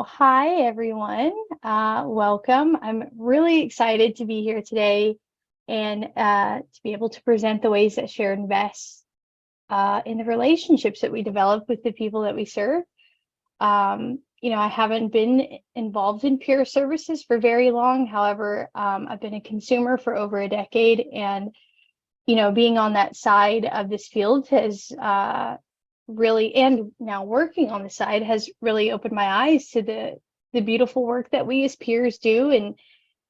Well, hi, everyone. Welcome. I'm really excited to be here today and to be able to present the ways that Share invests in the relationships that we develop with the people that we serve. I haven't been involved in peer services for very long. However, I've been a consumer for over a decade, and being on that side of this field has really, and now working on the side, has really opened my eyes to the beautiful work that we as peers do and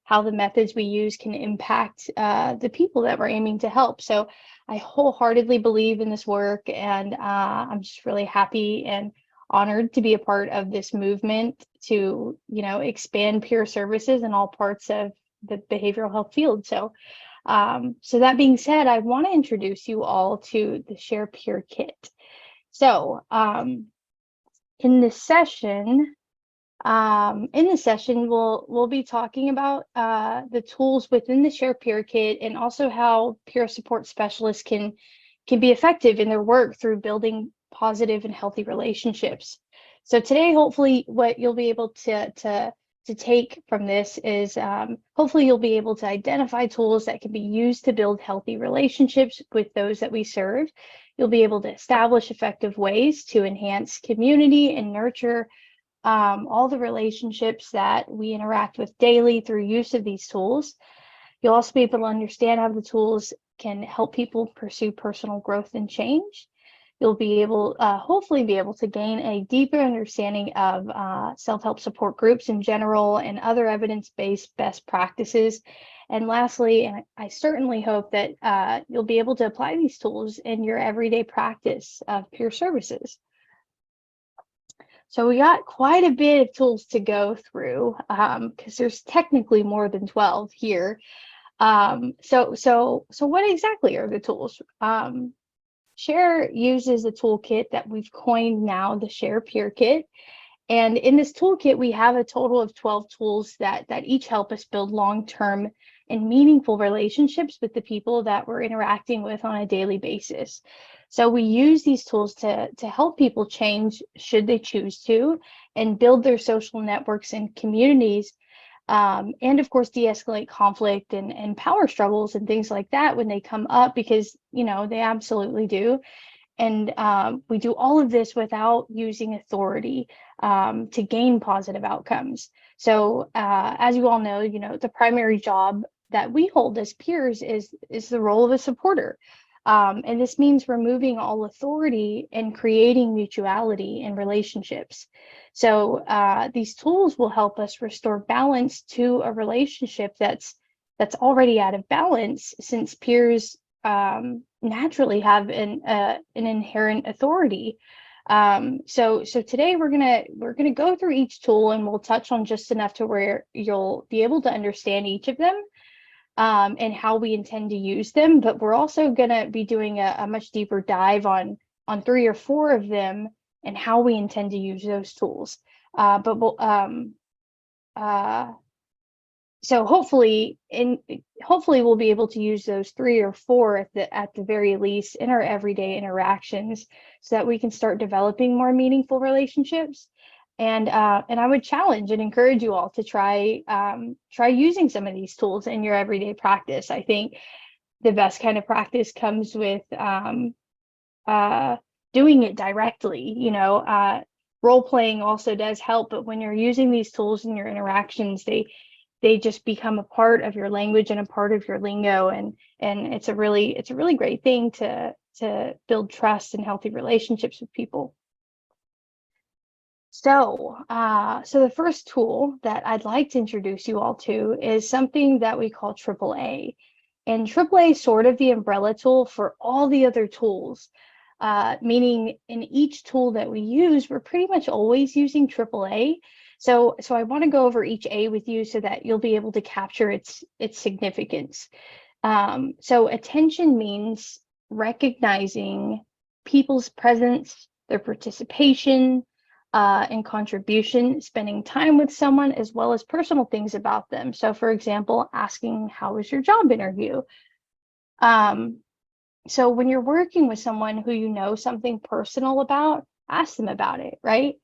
how the methods we use can impact the people that we're aiming to help. So I wholeheartedly believe in this work, and I'm just really happy and honored to be a part of this movement to, expand peer services in all parts of the behavioral health field. So that being said, I want to introduce you all to the Share PeerKit. So in this session, we'll be talking about the tools within the Share PeerKit, and also how peer support specialists can be effective in their work through building positive and healthy relationships. So today, hopefully, what you'll be able to take from this is hopefully you'll be able to identify tools that can be used to build healthy relationships with those that we serve. You'll be able to establish effective ways to enhance community and nurture all the relationships that we interact with daily through use of these tools. You'll also be able to understand how the tools can help people pursue personal growth and change. You'll be able, hopefully be able to gain a deeper understanding of self-help support groups in general and other evidence-based best practices. And lastly, and I certainly hope that you'll be able to apply these tools in your everyday practice of peer services. So we got quite a bit of tools to go through because there's technically more than 12 here. So what exactly are the tools? Share uses a toolkit that we've coined now, the Share PeerKit. And in this toolkit, we have a total of 12 tools that each help us build long-term and meaningful relationships with the people that we're interacting with on a daily basis. So we use these tools to help people change, should they choose to, and build their social networks and communities, and of course de-escalate conflict and power struggles and things like that when they come up, because they absolutely do. And we do all of this without using authority to gain positive outcomes. So as you all know, the primary job that we hold as peers is the role of a supporter. And this means removing all authority and creating mutuality in relationships. So these tools will help us restore balance to a relationship that's already out of balance, since peers naturally have an inherent authority. So today we're gonna go through each tool, and we'll touch on just enough to where you'll be able to understand each of them and how we intend to use them. But we're also gonna be doing a much deeper dive on 3 or 4 of them and how we intend to use those tools. So hopefully we'll be able to use those 3 or 4 at the very least in our everyday interactions, so that we can start developing more meaningful relationships. And I would challenge and encourage you all to try using some of these tools in your everyday practice. I think the best kind of practice comes with doing it directly. Role playing also does help, but when you're using these tools in your interactions, they just become a part of your language and a part of your lingo, and it's a really great thing to build trust and healthy relationships with people. So the first tool that I'd like to introduce you all to is something that we call AAA. And AAA is sort of the umbrella tool for all the other tools, meaning in each tool that we use, we're pretty much always using AAA. So I want to go over each A with you so that you'll be able to capture its significance. So attention means recognizing people's presence, their participation, and contribution, spending time with someone, as well as personal things about them. So for example, asking, how was your job interview? So when you're working with someone who you know something personal about, ask them about it, right?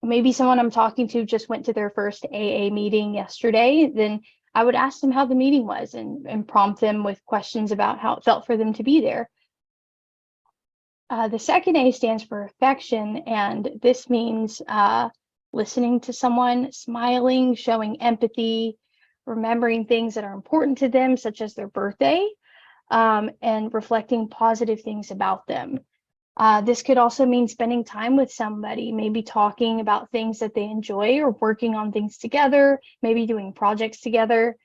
maybe someone I'm talking to just went to their first AA meeting yesterday, then I would ask them how the meeting was and prompt them with questions about how it felt for them to be there. The second A stands for affection, and this means listening to someone, smiling, showing empathy, remembering things that are important to them, such as their birthday, and reflecting positive things about them. This could also mean spending time with somebody, maybe talking about things that they enjoy or working on things together, maybe doing projects together.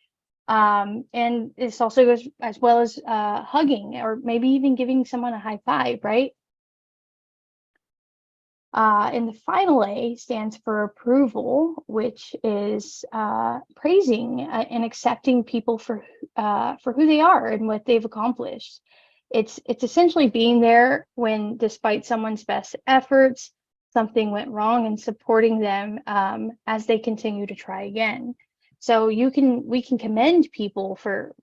And this also goes as well as hugging or maybe even giving someone a high five, right? And the final A stands for approval, which is praising and accepting people for who they are and what they've accomplished. It's essentially being there when, despite someone's best efforts, something went wrong, and supporting them as they continue to try again. So we can commend people for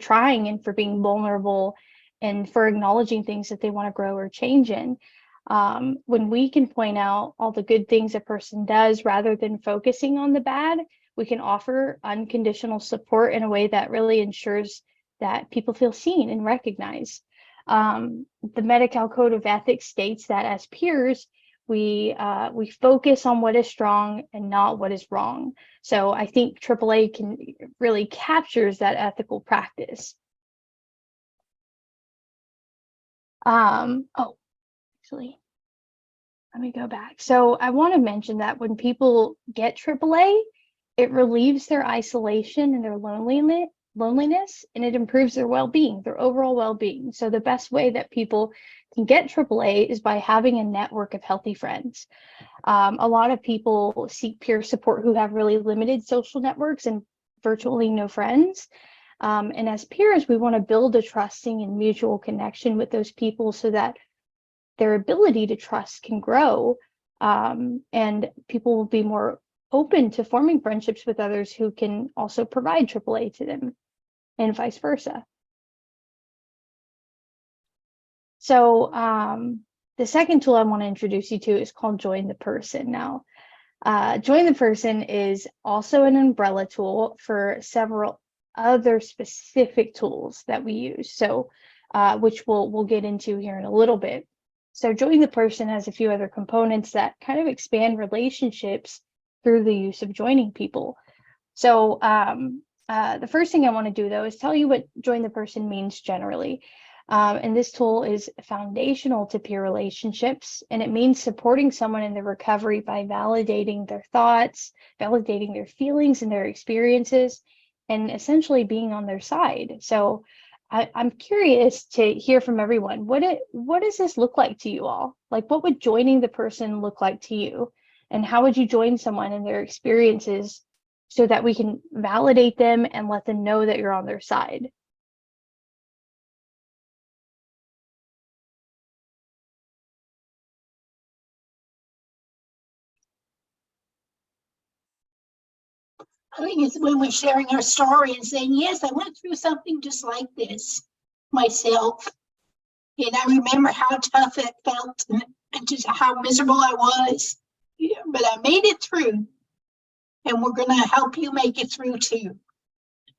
trying and for being vulnerable and for acknowledging things that they want to grow or change in. When we can point out all the good things a person does rather than focusing on the bad, we can offer unconditional support in a way that really ensures that people feel seen and recognized. The Medi-Cal Code of Ethics states that as peers, we focus on what is strong and not what is wrong. So I think AAA can really captures that ethical practice. Oh, actually, let me go back. So I want to mention that when people get AAA, it relieves their isolation and their loneliness, and it improves their well-being, their overall well-being. So the best way that people can get AAA is by having a network of healthy friends. A lot of people seek peer support who have really limited social networks and virtually no friends. And as peers, we want to build a trusting and mutual connection with those people so that their ability to trust can grow, and people will be more open to forming friendships with others who can also provide AAA to them, and vice versa. So the second tool I want to introduce you to is called Join the Person. Now, Join the Person is also an umbrella tool for several other specific tools that we use, so which we'll get into here in a little bit. So Join the Person has a few other components that kind of expand relationships through the use of joining people. So the first thing I want to do, though, is tell you what Join the Person means generally. And this tool is foundational to peer relationships, and it means supporting someone in their recovery by validating their thoughts, validating their feelings and their experiences, and essentially being on their side. So I'm curious to hear from everyone. What does this look like to you all? Like, what would joining the person look like to you? And how would you join someone in their experiences so that we can validate them and let them know that you're on their side? I think it's when we're sharing our story and saying, yes, I went through something just like this myself. And I remember how tough it felt and just how miserable I was. Yeah, but I made it through. And we're going to help you make it through too.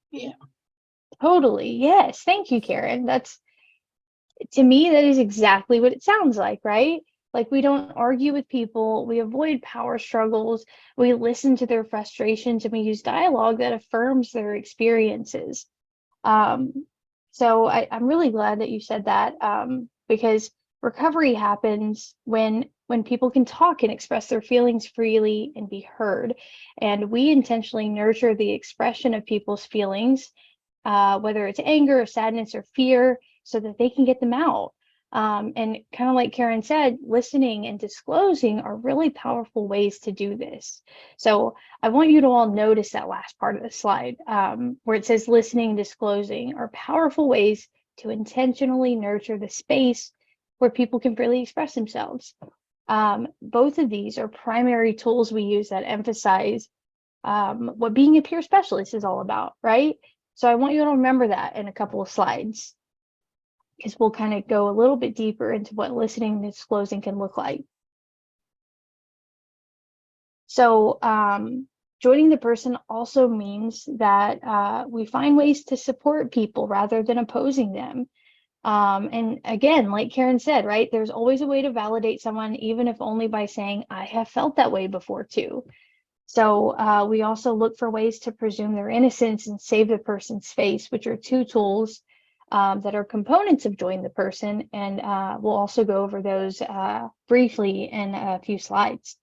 Yeah. Totally. Yes. Thank you, Karen. To me, that is exactly what it sounds like, right? Like, we don't argue with people, we avoid power struggles, we listen to their frustrations, and we use dialogue that affirms their experiences. So I'm really glad that you said that, because recovery happens when people can talk and express their feelings freely and be heard. And we intentionally nurture the expression of people's feelings, whether it's anger or sadness or fear, so that they can get them out. And kind of like Karen said, listening and disclosing are really powerful ways to do this. So I want you to all notice that last part of the slide, where it says listening and disclosing are powerful ways to intentionally nurture the space where people can freely express themselves. Both of these are primary tools we use that emphasize what being a peer specialist is all about, right? So I want you to remember that in a couple of slides, because we'll kind of go a little bit deeper into what listening and disclosing can look like. So joining the person also means that we find ways to support people rather than opposing them. And again, like Karen said, right, there's always a way to validate someone, even if only by saying, I have felt that way before too. So we also look for ways to presume their innocence and save the person's face, which are two tools that are components of join the person. And we'll also go over those briefly in a few slides.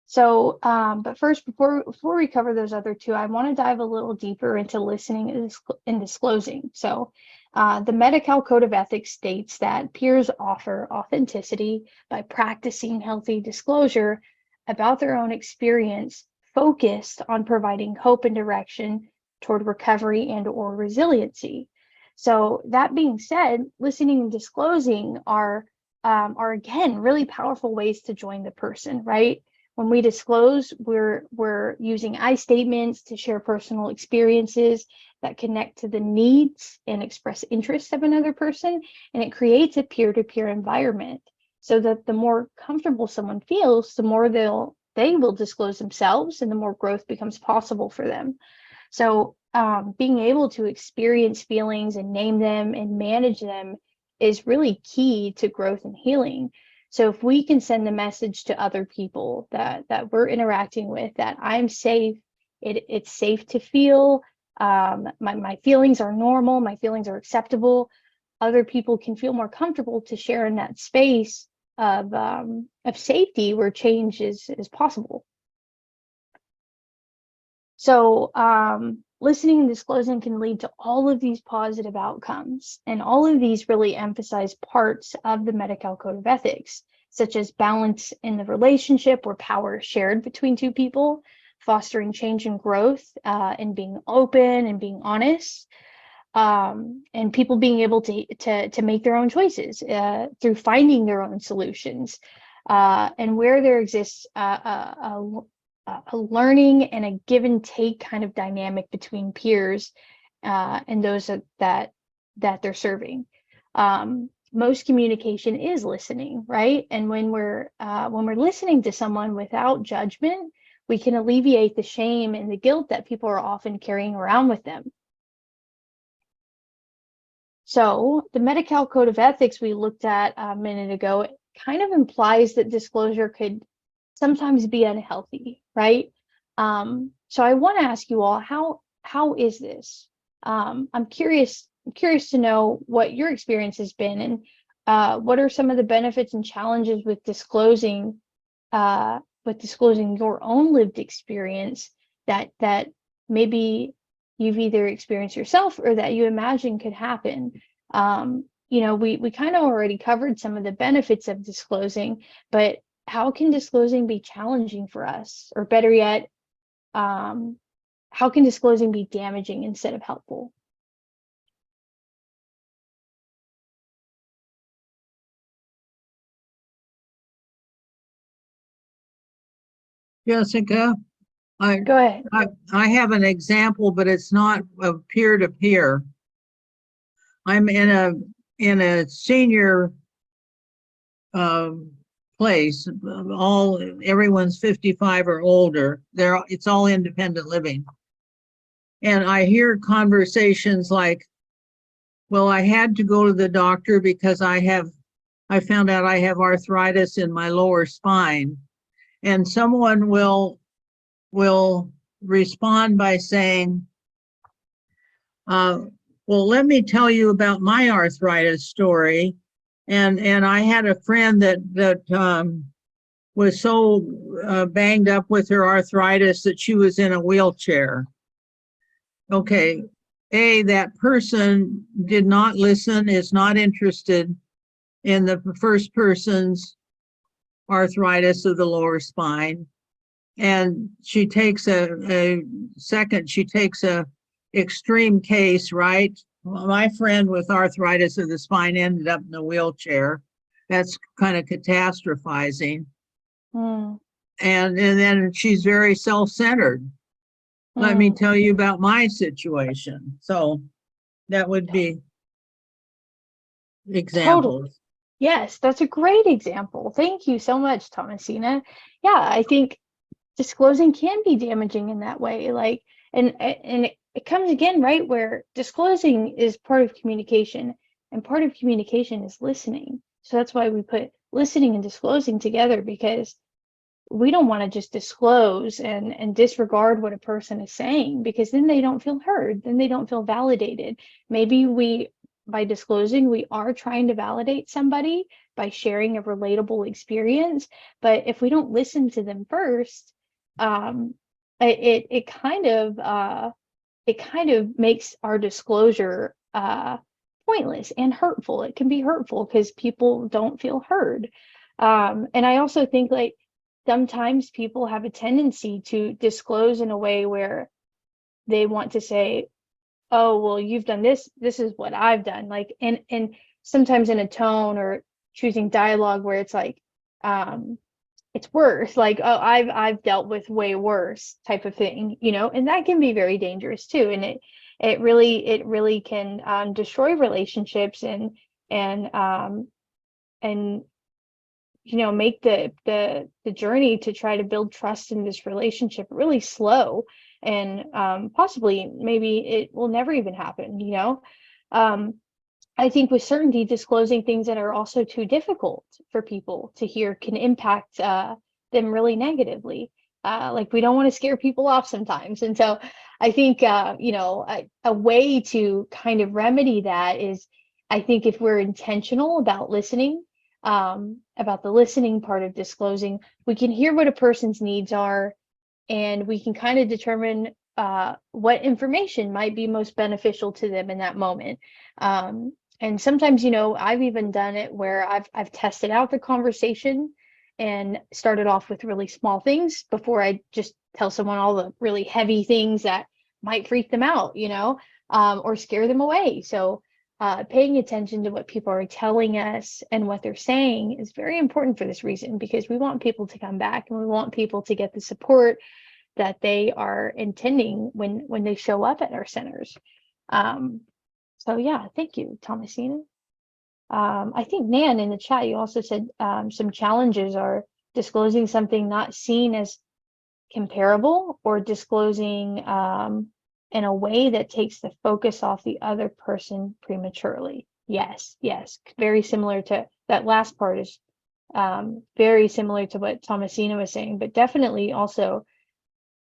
So, but first, before we cover those other two, I want to dive a little deeper into listening and disclosing. So, the Medi-Cal Code of Ethics states that peers offer authenticity by practicing healthy disclosure about their own experience, focused on providing hope and direction toward recovery and/or resiliency. So, that being said, listening and disclosing are again really powerful ways to join the person, right? When we disclose, we're using I statements to share personal experiences that connect to the needs and express interests of another person, and it creates a peer-to-peer environment so that the more comfortable someone feels, the more they will disclose themselves and the more growth becomes possible for them. So being able to experience feelings and name them and manage them is really key to growth and healing. So if we can send the message to other people that we're interacting with, that I'm safe, it's safe to feel, my feelings are normal, my feelings are acceptable, other people can feel more comfortable to share in that space of safety where change is possible. So listening and disclosing can lead to all of these positive outcomes. And all of these really emphasize parts of the Medi-Cal Code of Ethics, such as balance in the relationship where power is shared between two people, fostering change and growth, and being open and being honest, and people being able to make their own choices through finding their own solutions. And where there exists a learning and a give and take kind of dynamic between peers and those that they're serving. Most communication is listening, right? And when we're listening to someone without judgment, we can alleviate the shame and the guilt that people are often carrying around with them. So the Medi-Cal Code of Ethics we looked at a minute ago kind of implies that disclosure could sometimes be unhealthy, right? So I want to ask you all, how is this? I'm curious to know what your experience has been, and what are some of the benefits and challenges with disclosing your own lived experience that maybe you've either experienced yourself or that you imagine could happen. We kind of already covered some of the benefits of disclosing, but how can disclosing be challenging for us? Or better yet, how can disclosing be damaging instead of helpful? Jessica, I, Go ahead. I have an example, but it's not of peer to peer. I'm in a senior place. Everyone's 55 or older. It's all independent living. And I hear conversations like, well, I had to go to the doctor because I found out I have arthritis in my lower spine. And someone will respond by saying, well, let me tell you about my arthritis story. And I had a friend that was so banged up with her arthritis that she was in a wheelchair. Okay, that person did not listen, is not interested in the first person's arthritis of the lower spine. And she takes a extreme case, right? Well, my friend with arthritis of the spine ended up in a wheelchair. That's kind of catastrophizing. And then she's very self-centered. Let me tell you about my situation. So that would be examples. Yes, that's a great example. Thank you so much, Thomasina. Yeah, I think disclosing can be damaging in that way. Like, and it comes again, right, where disclosing is part of communication, and part of communication is listening. So that's why we put listening and disclosing together, because we don't want to just disclose and disregard what a person is saying, because then they don't feel heard, then they don't feel validated. Maybe we, by disclosing, we are trying to validate somebody by sharing a relatable experience, but if we don't listen to them first, um it kind of makes our disclosure pointless and hurtful. It can be hurtful because people don't feel heard. And I also think, like, sometimes people have a tendency to disclose in a way where they want to say, oh, well, you've done this, this is what I've done. Like, and sometimes in a tone or choosing dialogue where it's like, it's worse, like, oh, I've dealt with way worse type of thing, and that can be very dangerous too. And it really can destroy relationships and make the journey to try to build trust in this relationship really slow, and possibly maybe it will never even happen. um, I think with certainty, disclosing things that are also too difficult for people to hear can impact them really negatively. Like, we don't want to scare people off sometimes. And so I think, a way to kind of remedy that is, I think, if we're intentional about listening, about the listening part of disclosing, we can hear what a person's needs are, and we can kind of determine what information might be most beneficial to them in that moment. And sometimes, I've even done it where I've tested out the conversation and started off with really small things before I just tell someone all the really heavy things that might freak them out, or scare them away. So paying attention to what people are telling us and what they're saying is very important for this reason, because we want people to come back and we want people to get the support that they are intending when they show up at our centers. So yeah, thank you, Thomasina. I think, Nan, in the chat, you also said some challenges are disclosing something not seen as comparable, or disclosing in a way that takes the focus off the other person prematurely. Yes, very similar to that last part, is very similar to what Thomasina was saying, but definitely also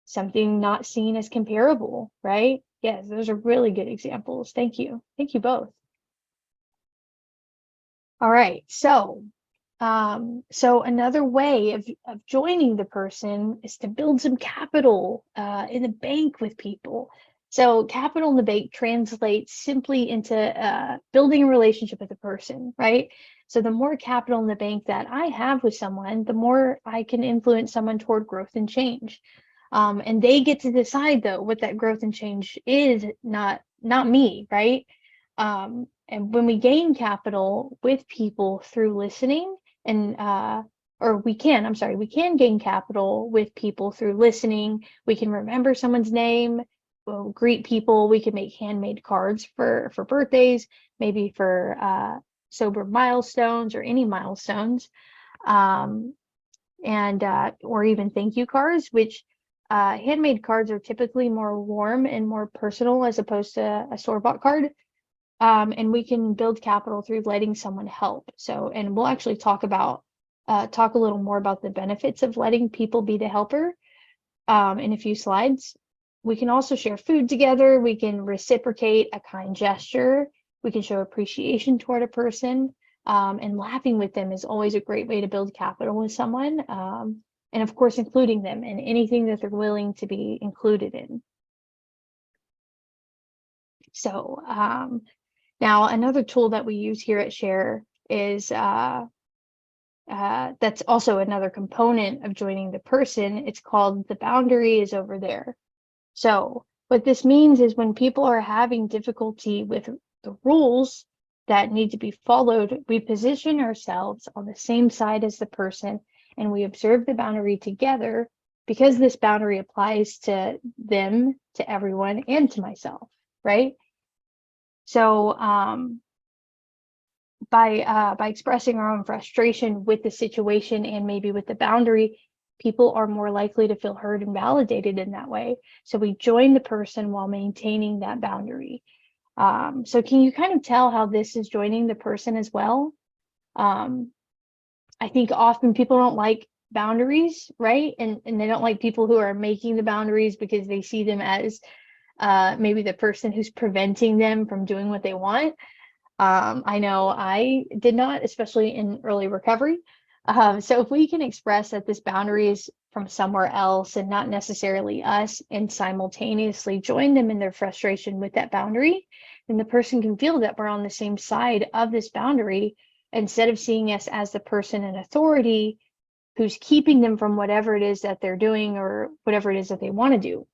something not seen as comparable, right? Yes, those are really good examples. Thank you both. All right, so another way of joining the person is to build some capital in the bank with people. So capital in the bank translates simply into building a relationship with a person, right? So the more capital in the bank that I have with someone, the more I can influence someone toward growth and change. And they get to decide, though, what that growth and change is, not me, right? And when we gain capital with people through listening, and we can gain capital with people through listening. We can remember someone's name, we'll greet people, we can make handmade cards for birthdays, maybe for sober milestones or any milestones, and or even thank you cards, which handmade cards are typically more warm and more personal as opposed to a store-bought card. And we can build capital through letting someone help. So, and we'll actually talk a little more about the benefits of letting people be the helper in a few slides. We can also share food together. We can reciprocate a kind gesture. We can show appreciation toward a person. And laughing with them is always a great way to build capital with someone. And of course, including them in anything that they're willing to be included in. So now another tool that we use here at Share is that's also another component of joining the person. It's called the boundary is over there. So what this means is when people are having difficulty with the rules that need to be followed, we position ourselves on the same side as the person and we observe the boundary together, because this boundary applies to them, to everyone, and to myself, right? So by expressing our own frustration with the situation and maybe with the boundary, people are more likely to feel heard and validated in that way. So we join the person while maintaining that boundary. So can you kind of tell how this is joining the person as well? I think often people don't like boundaries, right? And they don't like people who are making the boundaries because they see them as maybe the person who's preventing them from doing what they want. I know I did not, especially in early recovery. So if we can express that this boundary is from somewhere else and not necessarily us, and simultaneously join them in their frustration with that boundary, then the person can feel that we're on the same side of this boundary, instead of seeing us as the person in authority who's keeping them from whatever it is that they're doing or whatever it is that they want to do.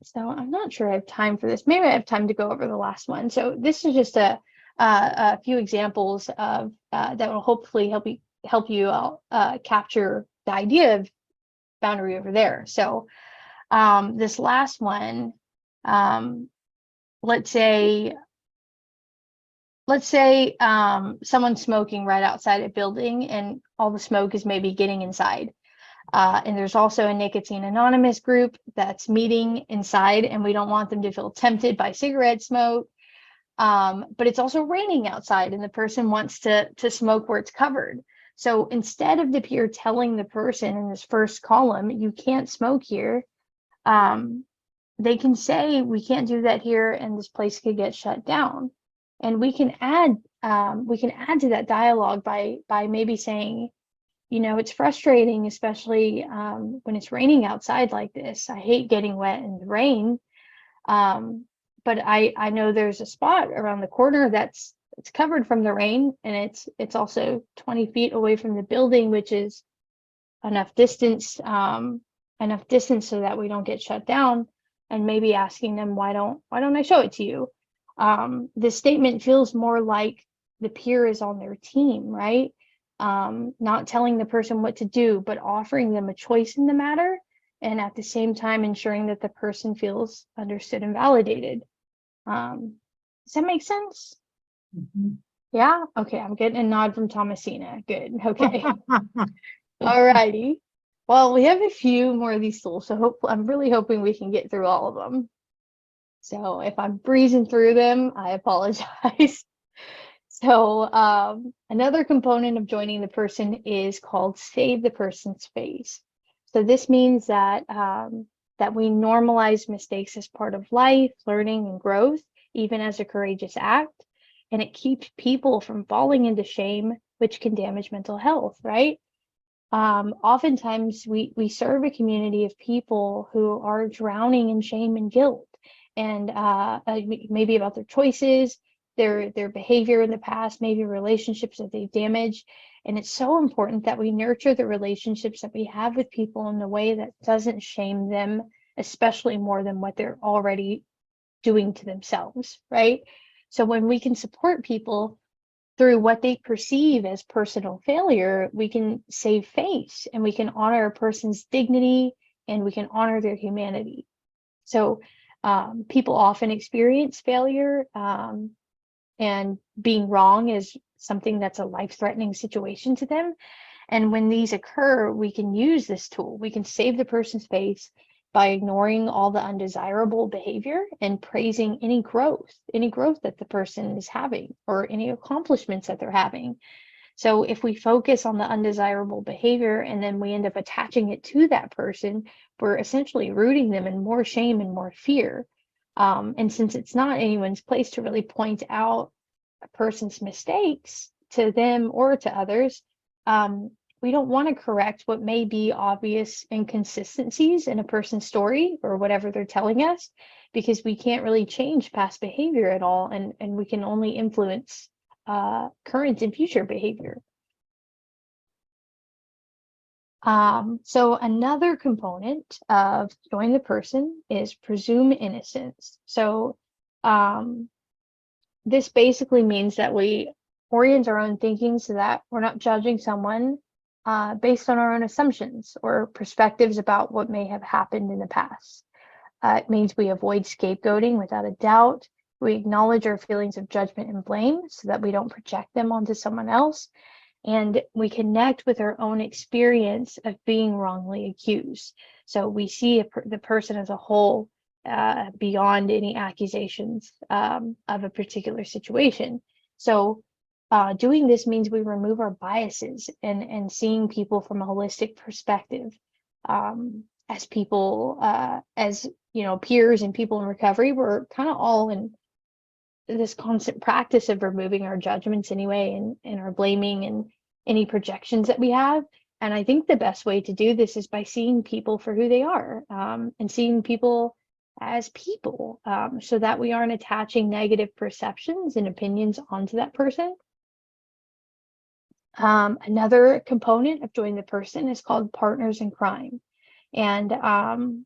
So I'm not sure I have time for this. Maybe I have time to go over the last one. So this is just a few examples of that will hopefully help you capture the idea of boundary over there. So this last one, let's say someone's smoking right outside a building, and all the smoke is maybe getting inside. And there's also a nicotine anonymous group that's meeting inside, and we don't want them to feel tempted by cigarette smoke. But it's also raining outside, and the person wants to smoke where it's covered. So instead of the peer telling the person in this first column, you can't smoke here, they can say, we can't do that here, and this place could get shut down. And we can add to that dialogue by maybe saying, you know, it's frustrating, especially when it's raining outside like this. I hate getting wet in the rain. But I know there's a spot around the corner that's covered from the rain, and it's also 20 feet away from the building, which is enough distance so that we don't get shut down. And maybe asking them, why don't I show it to you? This statement feels more like the peer is on their team, right? Not telling the person what to do, but offering them a choice in the matter, and at the same time ensuring that the person feels understood and validated. Does that make sense? Mhm. Yeah? Okay, I'm getting a nod from Thomasina. Good. Okay. All righty. Well, we have a few more of these tools, so I'm really hoping we can get through all of them. So if I'm breezing through them, I apologize. So another component of joining the person is called save the person's face. So this means that that we normalize mistakes as part of life, learning, and growth, even as a courageous act. And it keeps people from falling into shame, which can damage mental health, right? Oftentimes we serve a community of people who are drowning in shame and guilt, and maybe about their choices, their behavior in the past, maybe relationships that they've damaged. And it's so important that we nurture the relationships that we have with people in a way that doesn't shame them, especially more than what they're already doing to themselves, right? So when we can support people through what they perceive as personal failure, we can save face, and we can honor a person's dignity, and we can honor their humanity. So people often experience failure, and being wrong is something that's a life-threatening situation to them. And when these occur, we can use this tool. We can save the person's face by ignoring all the undesirable behavior and praising any growth that the person is having, or any accomplishments that they're having. So if we focus on the undesirable behavior and then we end up attaching it to that person, we're essentially rooting them in more shame and more fear. And since it's not anyone's place to really point out a person's mistakes to them or to others, we don't want to correct what may be obvious inconsistencies in a person's story or whatever they're telling us, because we can't really change past behavior at all, and we can only influence current and future behavior. So another component of join the person is presume innocence. So this basically means that we orient our own thinking so that we're not judging someone based on our own assumptions or perspectives about what may have happened in the past. It means we avoid scapegoating without a doubt, We acknowledge our feelings of judgment and blame so that we don't project them onto someone else. And we connect with our own experience of being wrongly accused. So we see the person as a whole, beyond any accusations of a particular situation. So doing this means we remove our biases and seeing people from a holistic perspective, as people, as peers and people in recovery. We're kind of all in this constant practice of removing our judgments anyway, and our blaming and any projections that we have. And I think the best way to do this is by seeing people for who they are, and seeing people as people, so that we aren't attaching negative perceptions and opinions onto that person. Another component of Join the Person is called partners in crime. And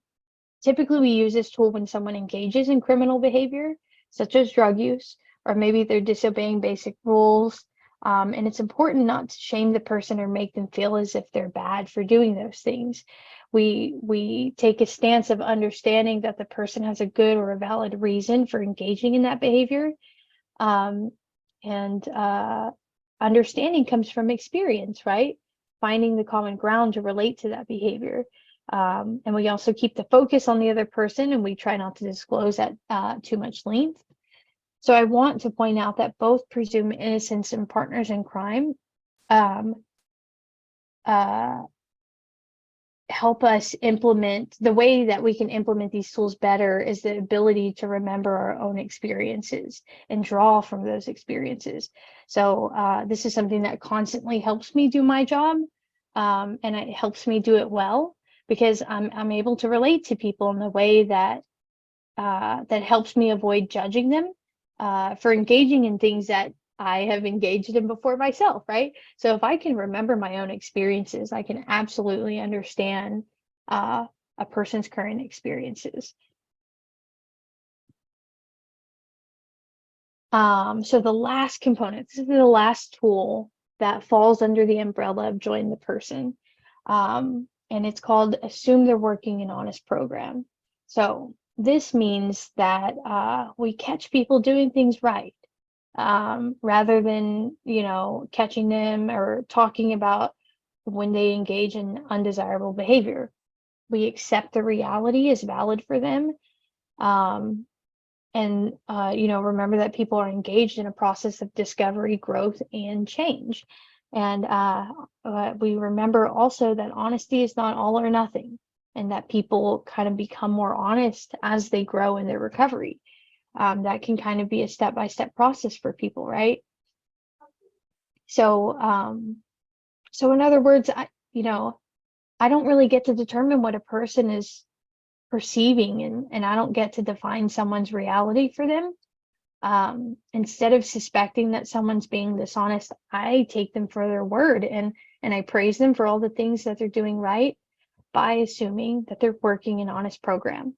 typically we use this tool when someone engages in criminal behavior, such as drug use, or maybe they're disobeying basic rules. And it's important not to shame the person or make them feel as if they're bad for doing those things. We take a stance of understanding that the person has a good or a valid reason for engaging in that behavior. And understanding comes from experience, right? Finding the common ground to relate to that behavior. And we also keep the focus on the other person, and we try not to disclose at too much length. So I want to point out that both presumed innocence and partners in crime help us implement. The way that we can implement these tools better is the ability to remember our own experiences and draw from those experiences. So this is something that constantly helps me do my job, and it helps me do it well, because I'm able to relate to people in the way that that helps me avoid judging them for engaging in things that I have engaged in before myself, right? So if I can remember my own experiences, I can absolutely understand a person's current experiences. So the last component, this is the last tool that falls under the umbrella of Join the Person. And it's called Assume They're Working an Honest Program. So this means that we catch people doing things right, rather than, catching them or talking about when they engage in undesirable behavior. We accept the reality is valid for them. And remember that people are engaged in a process of discovery, growth, and change. And we remember also that honesty is not all or nothing, and that people kind of become more honest as they grow in their recovery. That can kind of be a step-by-step process for people, right? So, so in other words, I don't really get to determine what a person is perceiving, and I don't get to define someone's reality for them. Instead of suspecting that someone's being dishonest, I take them for their word, and I praise them for all the things that they're doing right by assuming that they're working an honest program.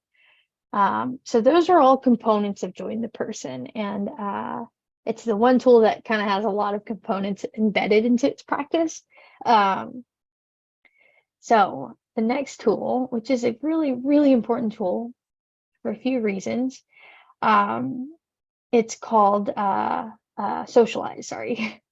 So those are all components of Join the Person, and it's the one tool that kind of has a lot of components embedded into its practice. So the next tool, which is a really, really important tool for a few reasons, it's called Socialize, sorry.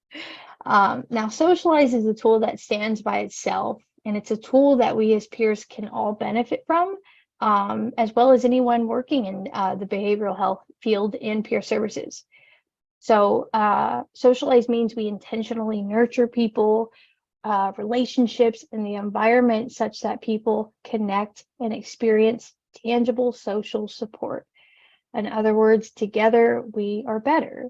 Now, Socialize is a tool that stands by itself, and it's a tool that we as peers can all benefit from, as well as anyone working in the behavioral health field in peer services. So Socialize means we intentionally nurture people, relationships, and the environment such that people connect and experience tangible social support. In other words, together we are better.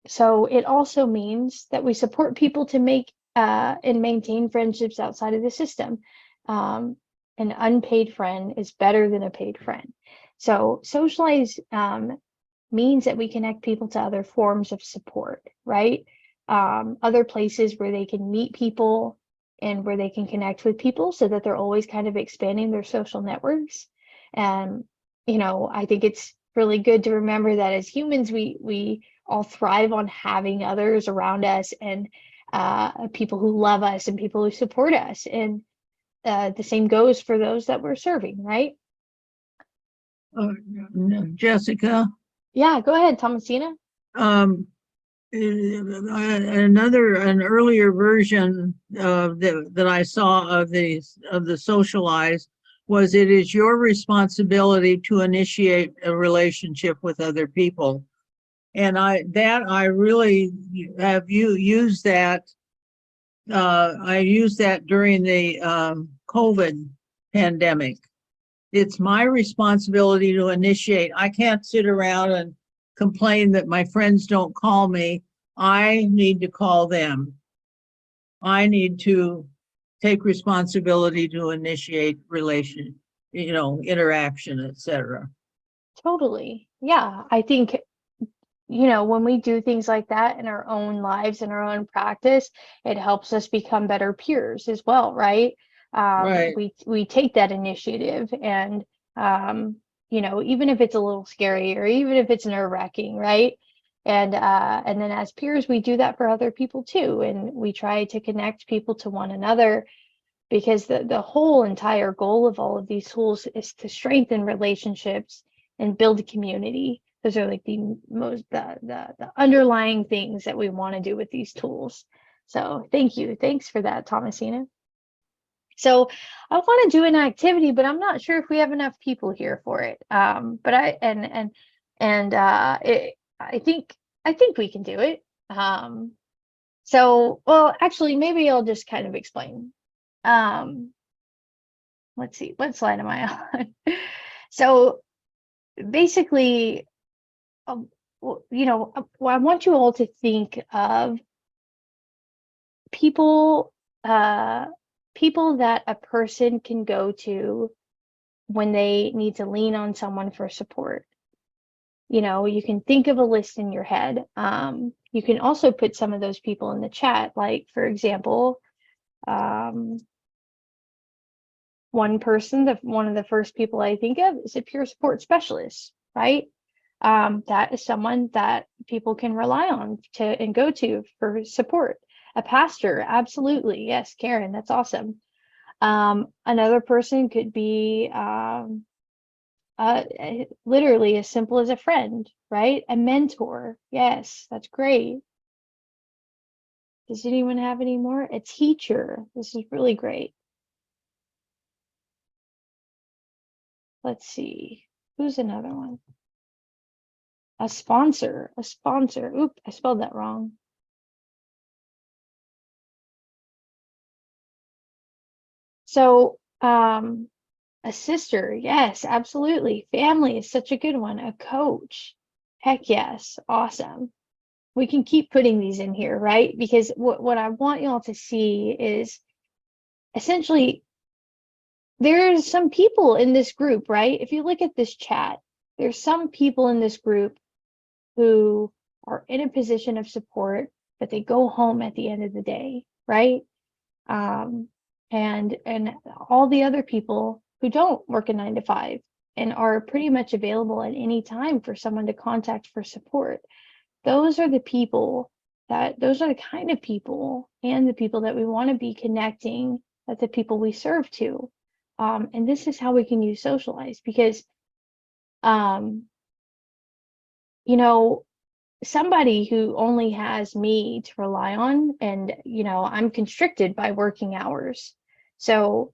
So it also means that we support people to make and maintain friendships outside of the system. An unpaid friend is better than a paid friend. So Socialize means that we connect people to other forms of support, right? Other places where they can meet people and where they can connect with people, so that they're always kind of expanding their social networks. And, I think it's really good to remember that as humans, we all thrive on having others around us, and people who love us and people who support us. And the same goes for those that we're serving, right? Jessica, Yeah, go ahead, Thomasina. um, an earlier version that I saw of the socialize was it is your responsibility to initiate a relationship with other people. And I really have used that. I used that during the COVID pandemic. It's my responsibility to initiate. I can't sit around and complain that my friends don't call me. I need to call them. I need to take responsibility to initiate interaction, etc. Totally. Yeah, I think, when we do things like that in our own lives, in our own practice, it helps us become better peers as well, right? Right. We take that initiative and, even if it's a little scary or even if it's nerve-wracking, right? And then as peers, we do that for other people too, and we try to connect people to one another because the whole entire goal of all of these tools is to strengthen relationships and build a community. Those are like the underlying things that we want to do with these tools. So thanks for that, Thomasina. So I want to do an activity, but I'm not sure if we have enough people here for it. But I think we can do it. Well, actually, maybe I'll just kind of explain. Um, let's see, what slide am I on? So basically, I want you all to think of people, people that a person can go to when they need to lean on someone for support. You can think of a list in your head. You can also put some of those people in the chat, like, for example, one of the first people I think of is a peer support specialist, right? That is someone that people can rely on and go to for support. A pastor, absolutely. Yes, Karen, that's awesome. Another person could be literally as simple as a friend, right? A mentor. Yes, that's great. Does anyone have any more? A teacher. This is really great. Let's see. Who's another one? A sponsor. A sponsor. Oop, I spelled that wrong. So, a sister. Yes, absolutely. Family is such a good one. A coach. Heck yes. Awesome. We can keep putting these in here, right? Because what I want y'all to see is essentially there's some people in this group, right? If you look at this chat, there's some people in this group who are in a position of support, but they go home at the end of the day, right? And all the other people who don't work a 9 to 5 and are pretty much available at any time for someone to contact for support. Those are the kind of people and the people that we want to be connecting, that the people we serve to. And this is how we can use socialize because, somebody who only has me to rely on and, I'm constricted by working hours. So,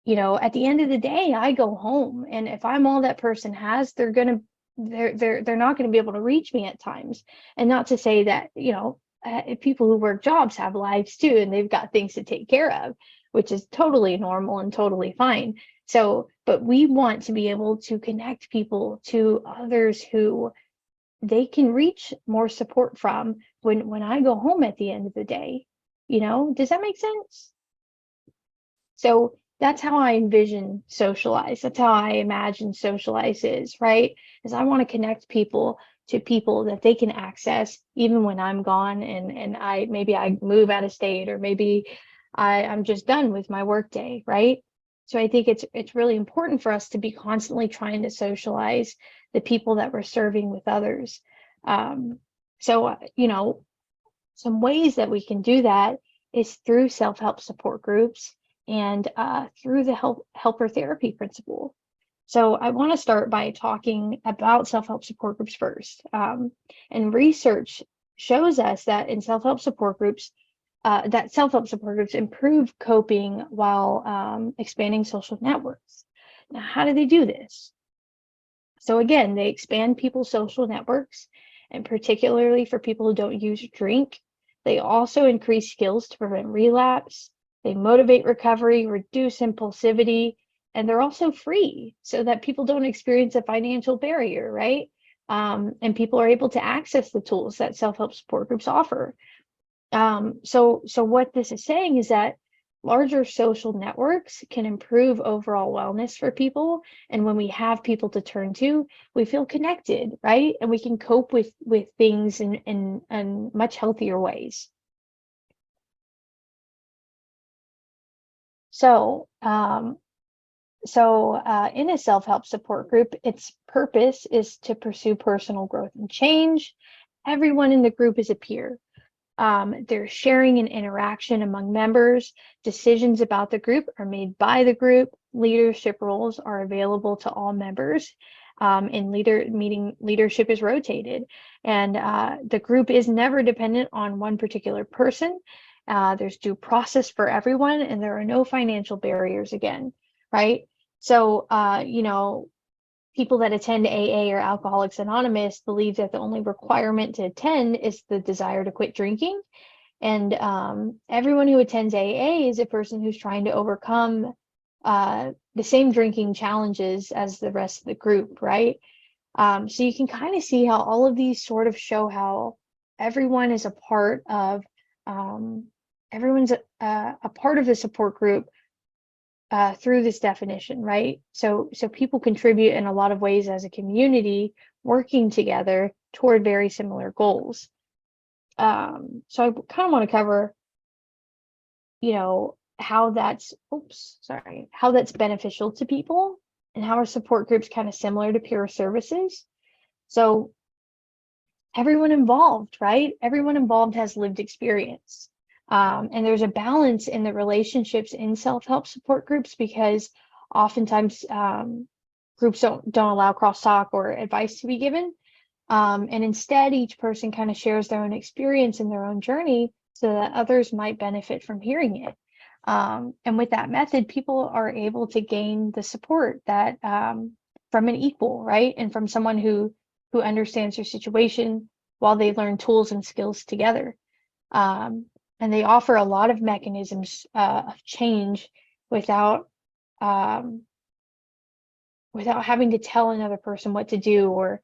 at the end of the day, I go home and if I'm all that person has, they're not going to be able to reach me at times. And not to say that, people who work jobs have lives too, and they've got things to take care of, which is totally normal and totally fine. So, but we want to be able to connect people to others who they can reach more support from when I go home at the end of the day. Does that make sense? So that's how I envision socialize. That's how I imagine socialize is, right? Is I want to connect people to people that they can access even when I'm gone and maybe I move out of state or maybe I'm just done with my workday, right? So I think it's really important for us to be constantly trying to socialize the people that we're serving with others. So, some ways that we can do that is through self-help support groups and through the helper therapy principle. So I want to start by talking about self-help support groups first. And research shows us that in self-help support groups, improve coping while expanding social networks. Now, how do they do this? So again, they expand people's social networks, and particularly for people who don't use or drink. They also increase skills to prevent relapse. They motivate recovery, reduce impulsivity, and they're also free so that people don't experience a financial barrier, right? And people are able to access the tools that self-help support groups offer. So what this is saying is that larger social networks can improve overall wellness for people. And when we have people to turn to, we feel connected, right? And we can cope with things in much healthier ways. So, in a self-help support group, its purpose is to pursue personal growth and change. Everyone in the group is a peer. There's sharing and interaction among members. Decisions about the group are made by the group. Leadership roles are available to all members. And leadership is rotated. And the group is never dependent on one particular person. There's due process for everyone, and there are no financial barriers again, right? So, people that attend AA or Alcoholics Anonymous believe that the only requirement to attend is the desire to quit drinking. And everyone who attends AA is a person who's trying to overcome the same drinking challenges as the rest of the group, right? So you can kind of see how all of these sort of show how everyone is a part of everyone's a part of the support group through this definition, right? So people contribute in a lot of ways as a community, working together toward very similar goals. So I kind of want to cover, how that's beneficial to people, and how our support group's kind of similar to peer services. So everyone involved, right? Everyone involved has lived experience. And there's a balance in the relationships in self-help support groups, because oftentimes groups don't allow crosstalk or advice to be given. And instead, each person kind of shares their own experience and their own journey so that others might benefit from hearing it. And with that method, people are able to gain the support that from an equal, right? And from someone who understands their situation while they learn tools and skills together. And they offer a lot of mechanisms of change without having to tell another person what to do, or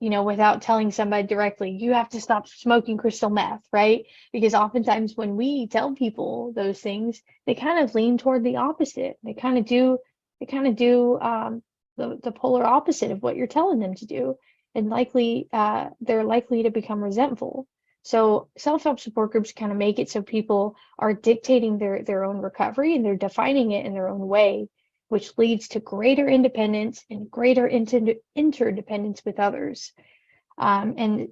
without telling somebody directly, you have to stop smoking crystal meth, right? Because oftentimes when we tell people those things, they kind of lean toward the opposite. They kind of do the polar opposite of what you're telling them to do, and they're likely to become resentful. So self-help support groups kind of make it so people are dictating their own recovery, and they're defining it in their own way, which leads to greater independence and greater interdependence with others. And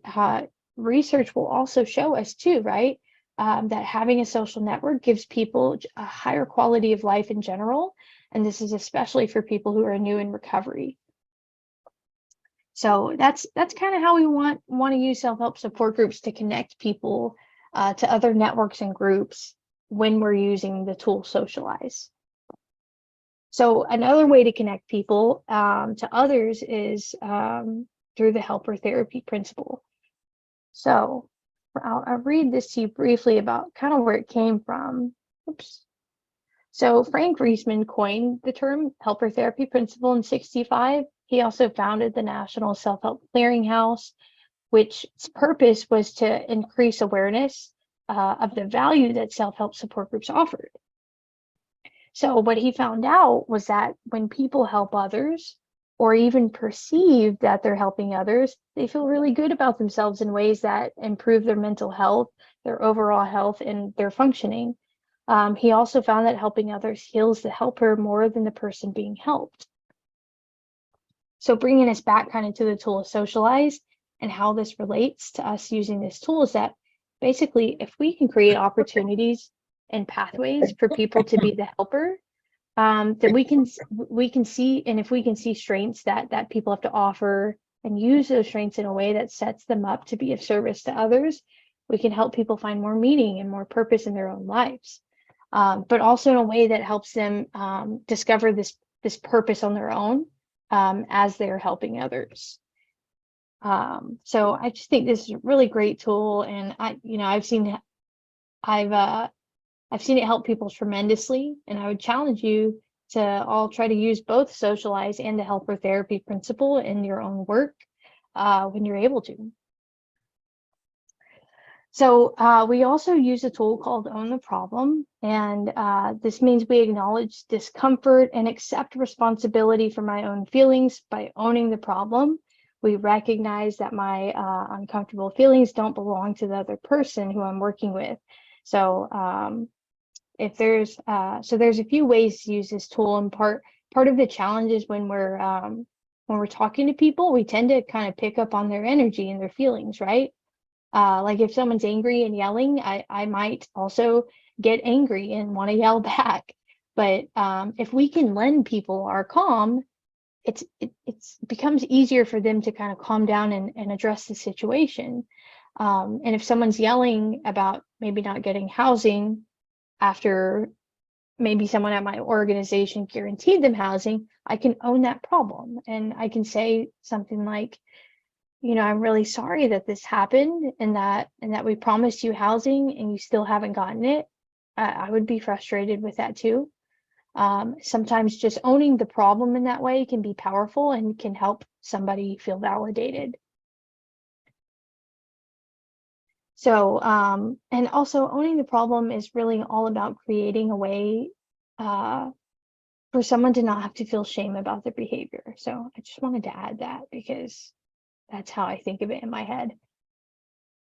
research will also show us too, right, that having a social network gives people a higher quality of life in general. And this is especially for people who are new in recovery. So that's kind of how we want to use self-help support groups to connect people to other networks and groups when we're using the tool Socialize. So another way to connect people to others is through the helper therapy principle. So I'll read this to you briefly about kind of where it came from. Oops. So Frank Reisman coined the term helper therapy principle in '65. He also founded the National Self-Help Clearinghouse, which its purpose was to increase awareness of the value that self-help support groups offered. So what he found out was that when people help others, or even perceive that they're helping others, they feel really good about themselves in ways that improve their mental health, their overall health, and their functioning. He also found that helping others heals the helper more than the person being helped. So bringing us back kind of to the tool of Socialize and how this relates to us using this tool is that basically, if we can create opportunities and pathways for people to be the helper, that we can see, and if we can see strengths that people have to offer and use those strengths in a way that sets them up to be of service to others, we can help people find more meaning and more purpose in their own lives, but also in a way that helps them discover this purpose on their own as they're helping others. So I just think this is a really great tool, and I've seen it help people tremendously, and I would challenge you to all try to use both socialize and the helper therapy principle in your own work when you're able to. So we also use a tool called Own the Problem, and this means we acknowledge discomfort and accept responsibility for my own feelings by owning the problem. We recognize that my uncomfortable feelings don't belong to the other person who I'm working with. So there's a few ways to use this tool, and part of the challenge is when we're talking to people, we tend to kind of pick up on their energy and their feelings, right? Like if someone's angry and yelling, I might also get angry and want to yell back. But if we can lend people our calm, it becomes easier for them to kind of calm down and address the situation. And if someone's yelling about maybe not getting housing after maybe someone at my organization guaranteed them housing, I can own that problem, and I can say something like, I'm really sorry that this happened, and that we promised you housing and you still haven't gotten it. I would be frustrated with that too. Sometimes just owning the problem in that way can be powerful and can help somebody feel validated. So, and also owning the problem is really all about creating a way for someone to not have to feel shame about their behavior. So I just wanted to add that because that's how I think of it in my head.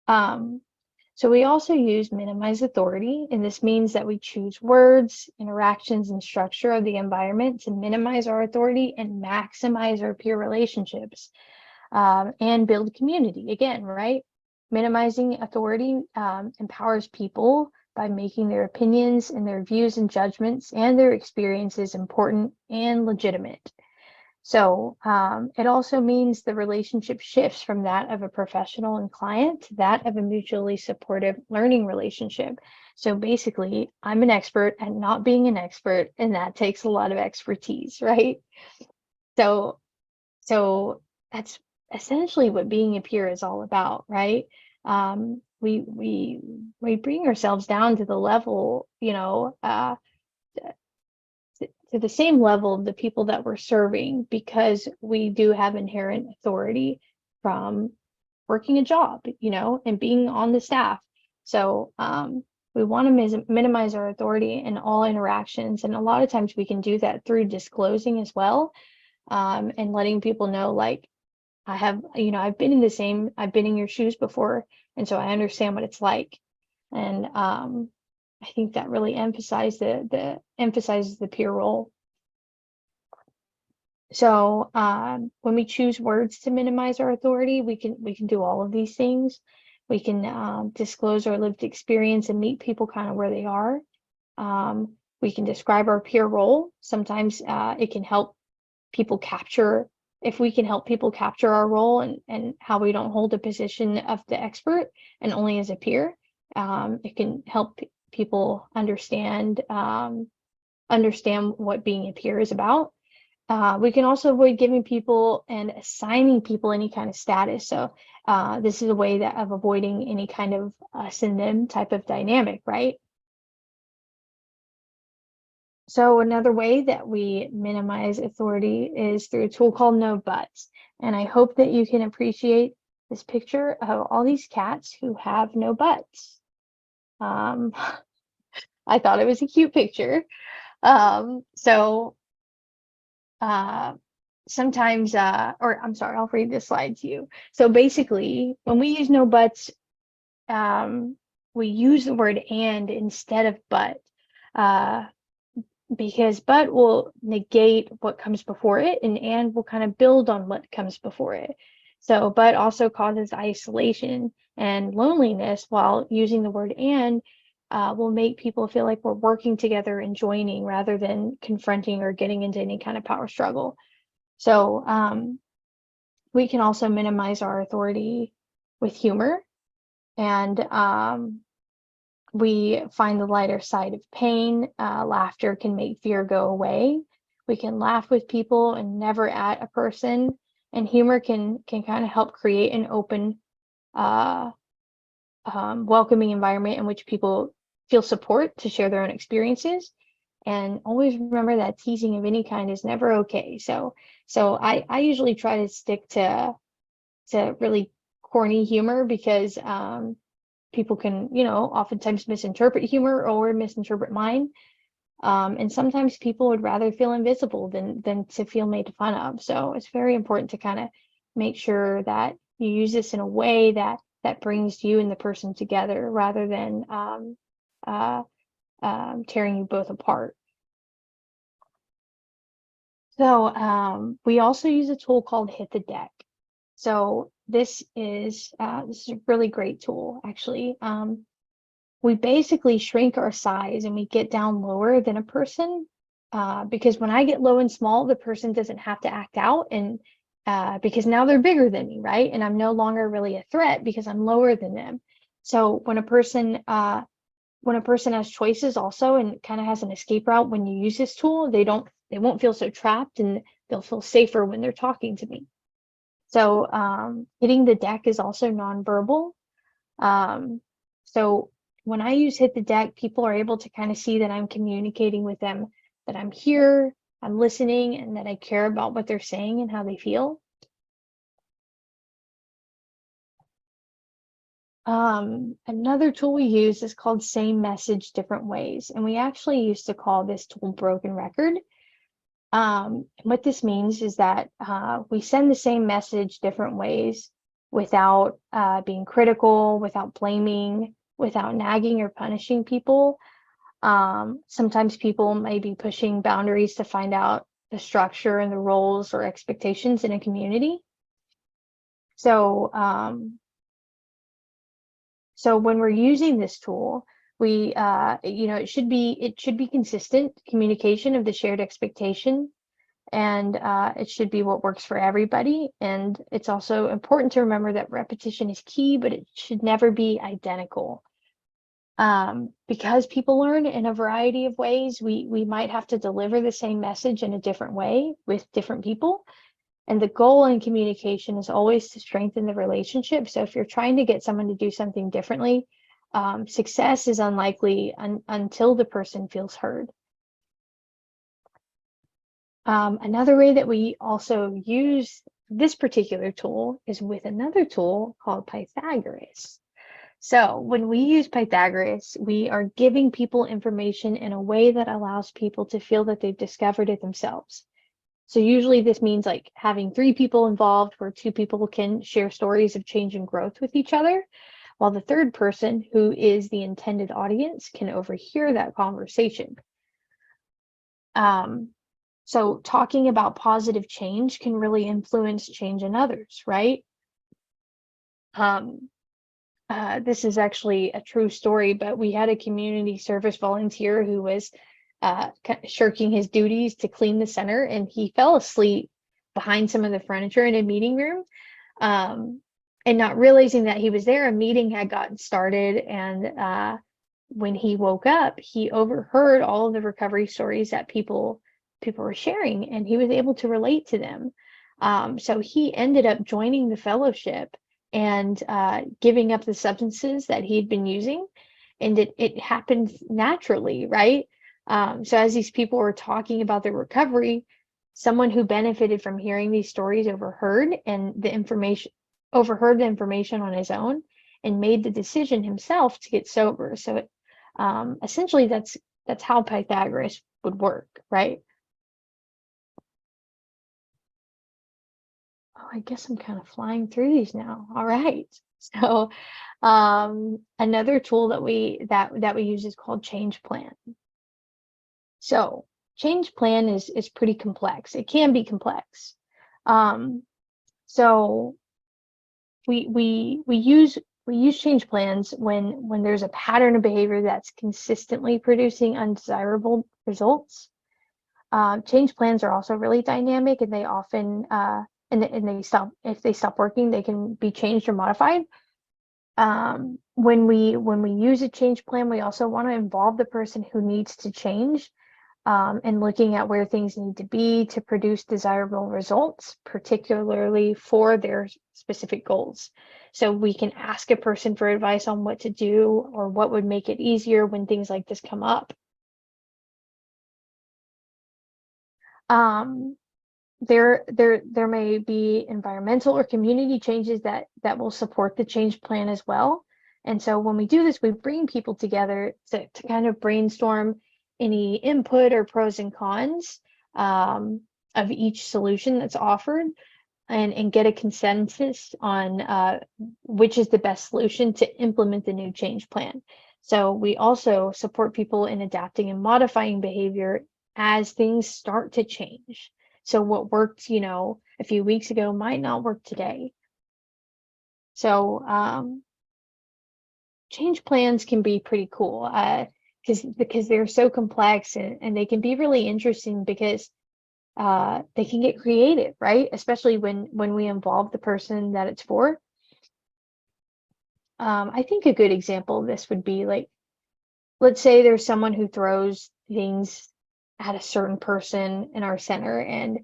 So we also use minimize authority, and this means that we choose words, interactions, and structure of the environment to minimize our authority and maximize our peer relationships, and build community. Again, right? Minimizing authority empowers people by making their opinions and their views and judgments and their experiences important and legitimate. So it also means the relationship shifts from that of a professional and client to that of a mutually supportive learning relationship. So basically, I'm an expert at not being an expert, and that takes a lot of expertise, right? So that's essentially what being a peer is all about, right? We bring ourselves down to the level, to the same level of the people that we're serving, because we do have inherent authority from working a job, and being on the staff. So we want to minimize our authority in all interactions, and a lot of times we can do that through disclosing as well, and letting people know, like, I've been in your shoes before, and so I understand what it's like. And I think that really emphasizes the peer role. So when we choose words to minimize our authority, we can do all of these things. We can disclose our lived experience and meet people kind of where they are. We can describe our peer role. Sometimes it can help people capture, if we can help people capture our role and how we don't hold a position of the expert and only as a peer. It can help people understand what being a peer is about. We can also avoid giving people and assigning people any kind of status. So this is a way of avoiding any kind of us and them type of dynamic, right? So another way that we minimize authority is through a tool called No Butts. And I hope that you can appreciate this picture of all these cats who have no butts. I thought it was a cute picture. Sometimes, or I'm sorry, I'll read this slide to you. So basically, when we use no buts, we use the word and instead of but, because but will negate what comes before it, and will kind of build on what comes before it. So but also causes isolation and loneliness, while using the word and will make people feel like we're working together and joining rather than confronting or getting into any kind of power struggle. So we can also minimize our authority with humor, and we find the lighter side of pain. Laughter can make fear go away. We can laugh with people and never at a person, and humor can kind of help create an open, welcoming environment in which people feel support to share their own experiences. And always remember that teasing of any kind is never okay. So I usually try to stick to really corny humor, because people can, oftentimes misinterpret humor or misinterpret mine. And sometimes people would rather feel invisible than to feel made fun of. So it's very important to kind of make sure that you use this in a way that brings you and the person together, rather than tearing you both apart. So we also use a tool called Hit the Deck. So this is a really great tool, actually. We basically shrink our size and we get down lower than a person, because when I get low and small, the person doesn't have to act out, and because now they're bigger than me, right? And I'm no longer really a threat because I'm lower than them. So when a person has choices also, and kind of has an escape route when you use this tool, they won't feel so trapped, and they'll feel safer when they're talking to me. So hitting the deck is also nonverbal. So when I use Hit the Deck, people are able to kind of see that I'm communicating with them, that I'm here, I'm listening, and that I care about what they're saying and how they feel. Another tool we use is called Same Message, Different Ways. And we actually used to call this tool Broken Record. What this means is that we send the same message different ways, without being critical, without blaming, without nagging or punishing people. Sometimes people may be pushing boundaries to find out the structure and the roles or expectations in a community. So when we're using this tool, we it should be consistent communication of the shared expectation, and it should be what works for everybody. And it's also important to remember that repetition is key, but it should never be identical. Because people learn in a variety of ways, we might have to deliver the same message in a different way with different people. And the goal in communication is always to strengthen the relationship. So if you're trying to get someone to do something differently, success is unlikely until the person feels heard. Another way that we also use this particular tool is with another tool called Pythagoras. So when we use Pythagoras, we are giving people information in a way that allows people to feel that they've discovered it themselves. So usually this means like having 3 people involved, where 2 people can share stories of change and growth with each other, while the third person, who is the intended audience, can overhear that conversation. So talking about positive change can really influence change in others, right? This is actually a true story, but we had a community service volunteer who was shirking his duties to clean the center, and he fell asleep behind some of the furniture in a meeting room. And not realizing that he was there, a meeting had gotten started, and when he woke up, he overheard all of the recovery stories that people were sharing, and he was able to relate to them. So he ended up joining the fellowship and giving up the substances that he'd been using, and it happened naturally, right? So as these people were talking about their recovery, someone who benefited from hearing these stories overheard the information on his own, and made the decision himself to get sober. So essentially that's how Pythagoras would work, right? Oh, I guess I'm kind of flying through these now. All right. So another tool that we use is called Change Plan. So change plan is pretty complex. It can be complex. So we use we use change plans when there's a pattern of behavior that's consistently producing undesirable results. Change plans are also really dynamic, and they often and they stop if they stop working, they can be changed or modified. When we use a change plan, we also want to involve the person who needs to change, and looking at where things need to be to produce desirable results, particularly for their specific goals. So we can ask a person for advice on what to do or what would make it easier when things like this come up. There may be environmental or community changes that will support the change plan as well. And so when we do this, we bring people together to kind of brainstorm any input or pros and cons of each solution that's offered, and get a consensus on which is the best solution to implement the new change plan. So we also support people in adapting and modifying behavior as things start to change. So what worked, a few weeks ago might not work today. So change plans can be pretty cool because they're so complex, and they can be really interesting because they can get creative, right? Especially when we involve the person that it's for. I think a good example of this would be like, let's say there's someone who throws things at a certain person in our center, and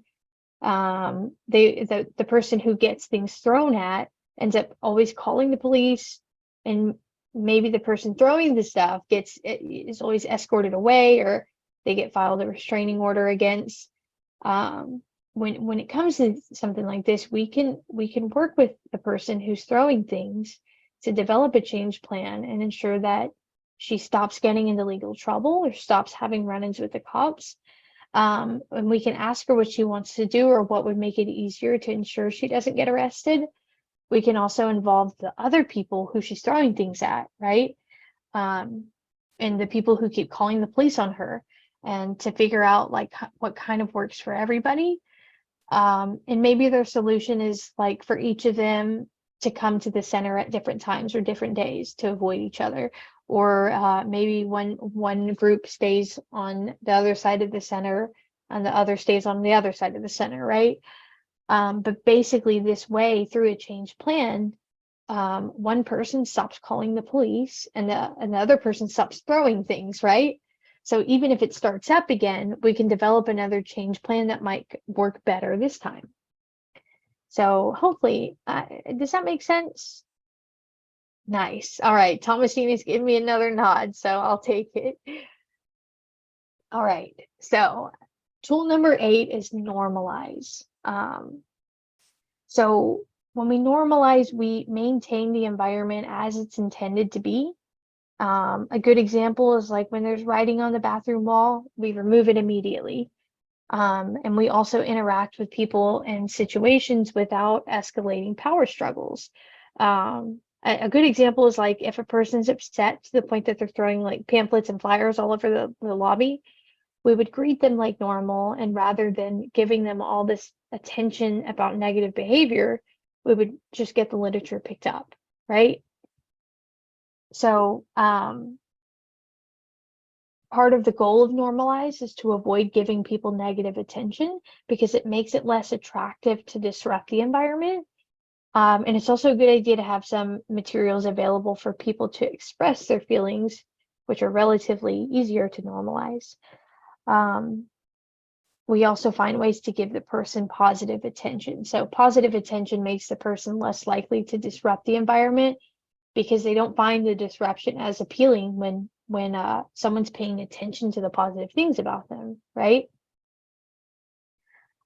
the person who gets things thrown at ends up always calling the police, and maybe the person throwing the stuff is always escorted away, or they get filed a restraining order against. When it comes to something like this, we can work with the person who's throwing things to develop a change plan and ensure that she stops getting into legal trouble or stops having run-ins with the cops. And we can ask her what she wants to do or what would make it easier to ensure she doesn't get arrested. We can also involve the other people who she's throwing things at, right? And the people who keep calling the police on her, and to figure out like what kind of works for everybody. And maybe their solution is like for each of them to come to the center at different times or different days to avoid each other. Or maybe one group stays on the other side of the center and the other stays on the other side of the center, right? But basically this way, through a change plan, one person stops calling the police and the other person stops throwing things, right? So even if it starts up again, we can develop another change plan that might work better this time. So hopefully, does that make sense? Nice. All right. Thomasina's giving me another nod, so I'll take it. All right. So tool number 8 is normalize. So when we normalize, we maintain the environment as it's intended to be. A good example is like when there's writing on the bathroom wall, we remove it immediately. And we also interact with people and situations without escalating power struggles. A good example is like if a person's upset to the point that they're throwing like pamphlets and flyers all over the lobby, we would greet them like normal, and rather than giving them all this attention about negative behavior, we would just get the literature picked up, right? So part of the goal of normalize is to avoid giving people negative attention because it makes it less attractive to disrupt the environment. And it's also a good idea to have some materials available for people to express their feelings, which are relatively easier to normalize. We also find ways to give the person positive attention. So positive attention makes the person less likely to disrupt the environment because they don't find the disruption as appealing when someone's paying attention to the positive things about them, right?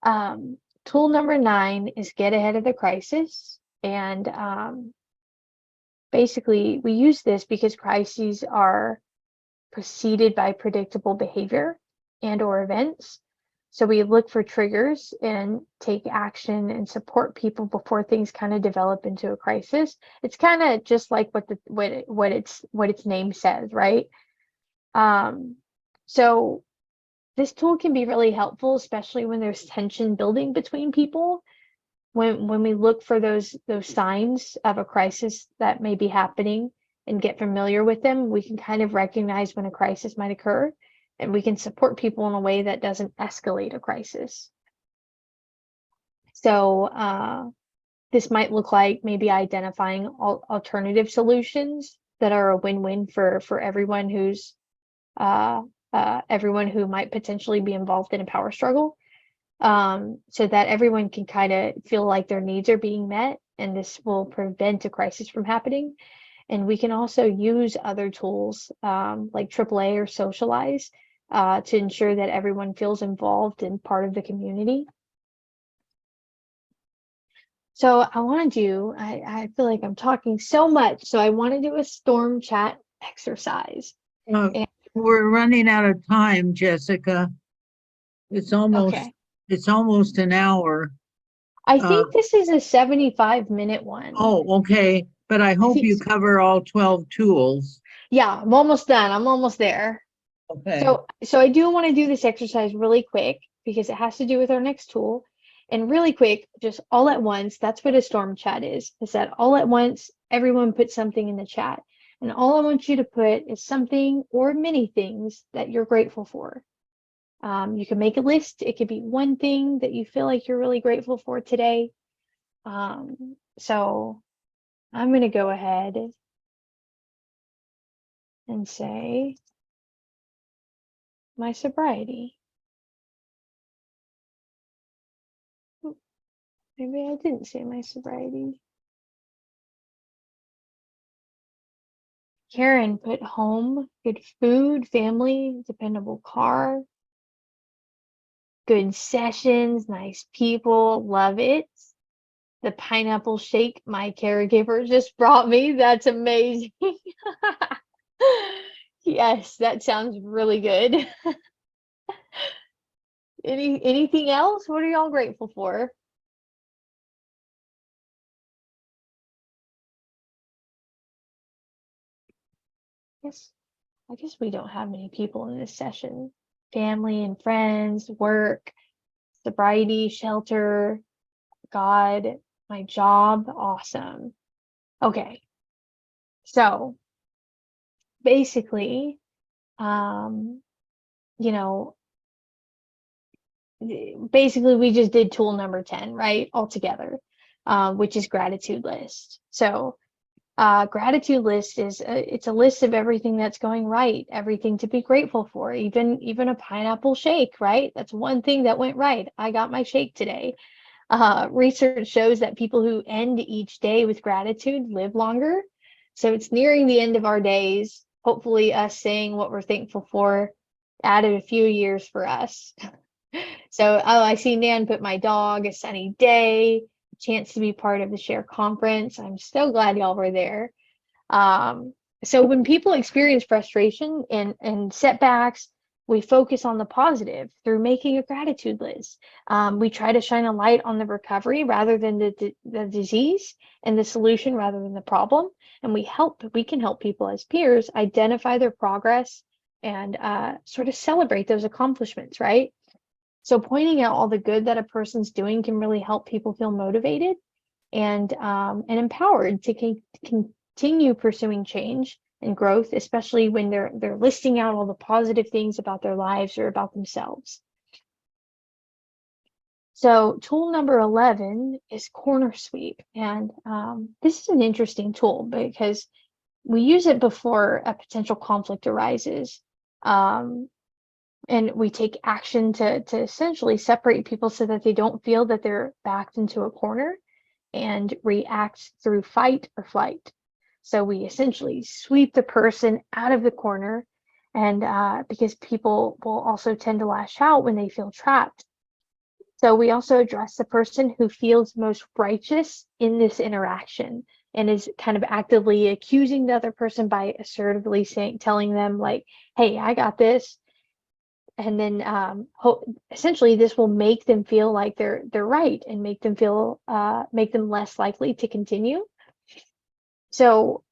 Tool number 9 is get ahead of the crisis. And basically, we use this because crises are preceded by predictable behavior and or events. So we look for triggers and take action and support people before things kind of develop into a crisis. It's kind of just like what its name says, right? So this tool can be really helpful, especially when there's tension building between people. when we look for those signs of a crisis that may be happening and get familiar with them, we can kind of recognize when a crisis might occur, and we can support people in a way that doesn't escalate a crisis. So this might look like maybe identifying alternative solutions that are a win-win for everyone who's everyone who might potentially be involved in a power struggle, so that everyone can kind of feel like their needs are being met, and this will prevent a crisis from happening. And we can also use other tools like AAA or Socialize to ensure that everyone feels involved and part of the community. So I want to do, I feel like I'm talking so much, so I want to do a storm chat exercise. And, We're running out of time, Jessica. It's almost okay. It's almost an hour. I think this is a 75-minute one. Oh, okay. But I hope you cover all 12 tools. Yeah, I'm almost done. I'm almost there. Okay. So I do want to do this exercise really quick because it has to do with our next tool. And really quick, just all at once, that's what a storm chat is that all at once, everyone put something in the chat. And all I want you to put is something or many things that you're grateful for. You can make a list. It could be one thing that you feel like you're really grateful for today. So I'm going to go ahead and say my sobriety. Maybe I didn't say my sobriety. Karen put home, good food, family, dependable car, good sessions, nice people, love it. The pineapple shake my caregiver just brought me. That's amazing. Yes, that sounds really good. Anything else? What are y'all grateful for? I guess we don't have many people in this session. Family and friends, work, sobriety, shelter, God, my job. Awesome. Okay. So basically, you know, basically we just did tool number 10, right? All together, which is gratitude list. So gratitude list is it's a list of everything that's going right, everything to be grateful for, even a pineapple shake, right? That's one thing that went right. I got my shake today. Research shows that people who end each day with gratitude live longer. So it's nearing the end of our days. Hopefully us saying what we're thankful for added a few years for us. So, oh, I see Nan put my dog, a sunny day, chance to be part of the share conference. I'm so glad y'all were there. So when people experience frustration and setbacks, we focus on the positive through making a gratitude list. We try to shine a light on the recovery rather than the disease, and the solution rather than the problem. And we can help people as peers identify their progress and sort of celebrate those accomplishments, right? So pointing out all the good that a person's doing can really help people feel motivated and empowered to continue pursuing change and growth, especially when they're listing out all the positive things about their lives or about themselves. So tool number 11 is corner sweep. And this is an interesting tool because we use it before a potential conflict arises. And we take action to essentially separate people so that they don't feel that they're backed into a corner and react through fight or flight. So we essentially sweep the person out of the corner, and because people will also tend to lash out when they feel trapped. So we also address the person who feels most righteous in this interaction and is kind of actively accusing the other person by assertively telling them like, hey, I got this. And then essentially this will make them feel like they're right and make them less likely to continue. So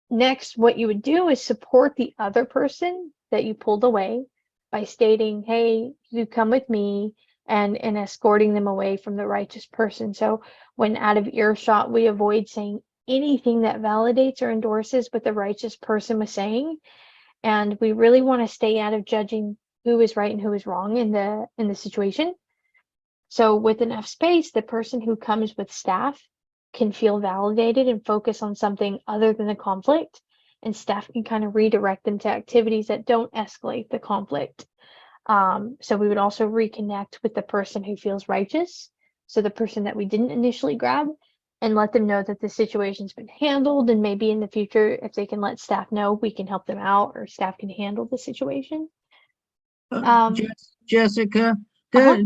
next, what you would do is support the other person that you pulled away by stating, hey, you come with me, and escorting them away from the righteous person. So when out of earshot, we avoid saying anything that validates or endorses what the righteous person was saying. And we really want to stay out of judging who is right and who is wrong in the situation. So with enough space, the person who comes with staff can feel validated and focus on something other than the conflict, and staff can kind of redirect them to activities that don't escalate the conflict. So we would also reconnect with the person who feels righteous, so the person that we didn't initially grab, and let them know that the situation's been handled, and maybe in the future, if they can let staff know, we can help them out, or staff can handle the situation. Jessica, Uh-huh.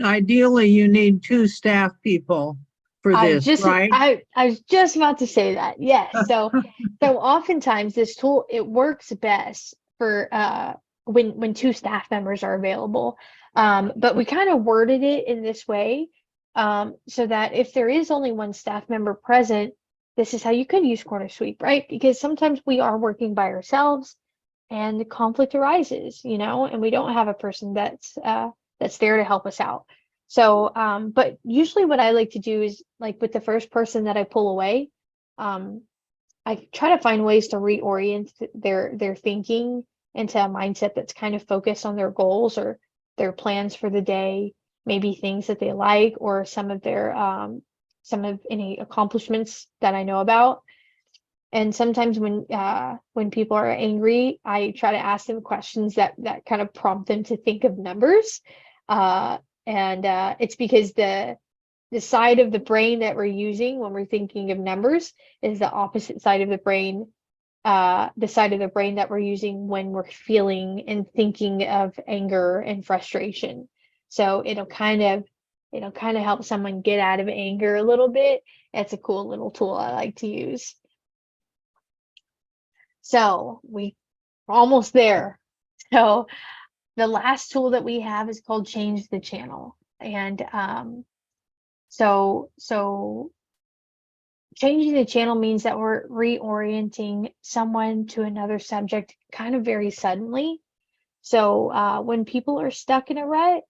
ideally you need 2 staff people for this, right? I was just about to say that. Yes. So oftentimes this tool, it works best for when 2 staff members are available. But we kind of worded it in this way, so that if there is only 1 staff member present, this is how you could use corner sweep, right? Because sometimes we are working by ourselves and the conflict arises, and we don't have a person that's there to help us out. So, but usually what I like to do is, like, with the first person that I pull away, I try to find ways to reorient their thinking into a mindset that's kind of focused on their goals or their plans for the day, maybe things that they like, or some of any accomplishments that I know about. And sometimes when people are angry, I try to ask them questions that kind of prompt them to think of numbers. And it's because the side of the brain that we're using when we're thinking of numbers is the opposite side of the brain, the side of the brain that we're using when we're feeling and thinking of anger and frustration. So it'll kind of help someone get out of anger a little bit. It's a cool little tool I like to use. So we're almost there. So the last tool that we have is called change the channel. And so changing the channel means that we're reorienting someone to another subject kind of very suddenly. So when people are stuck in a rut,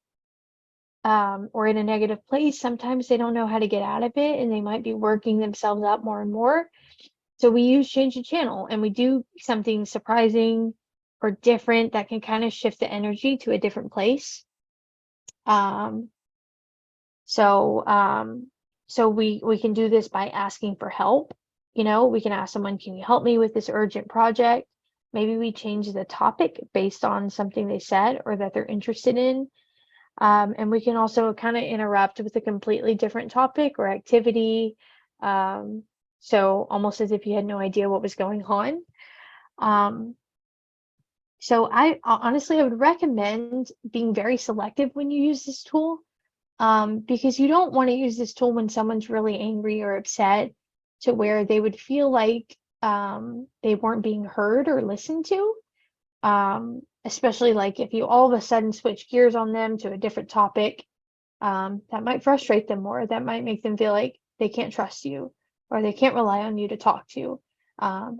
or in a negative place, sometimes they don't know how to get out of it, and they might be working themselves up more and more. So we use change the channel, and we do something surprising or different that can kind of shift the energy to a different place. So we can do this by asking for help. We can ask someone, can you help me with this urgent project? Maybe we change the topic based on something they said or that they're interested in. And we can also kind of interrupt with a completely different topic or activity. So almost as if you had no idea what was going on. So I honestly, I would recommend being very selective when you use this tool, because you don't want to use this tool when someone's really angry or upset, to where they would feel like they weren't being heard or listened to. Especially like if you all of a sudden switch gears on them to a different topic, that might frustrate them more. That might make them feel like they can't trust you or they can't rely on you to talk to.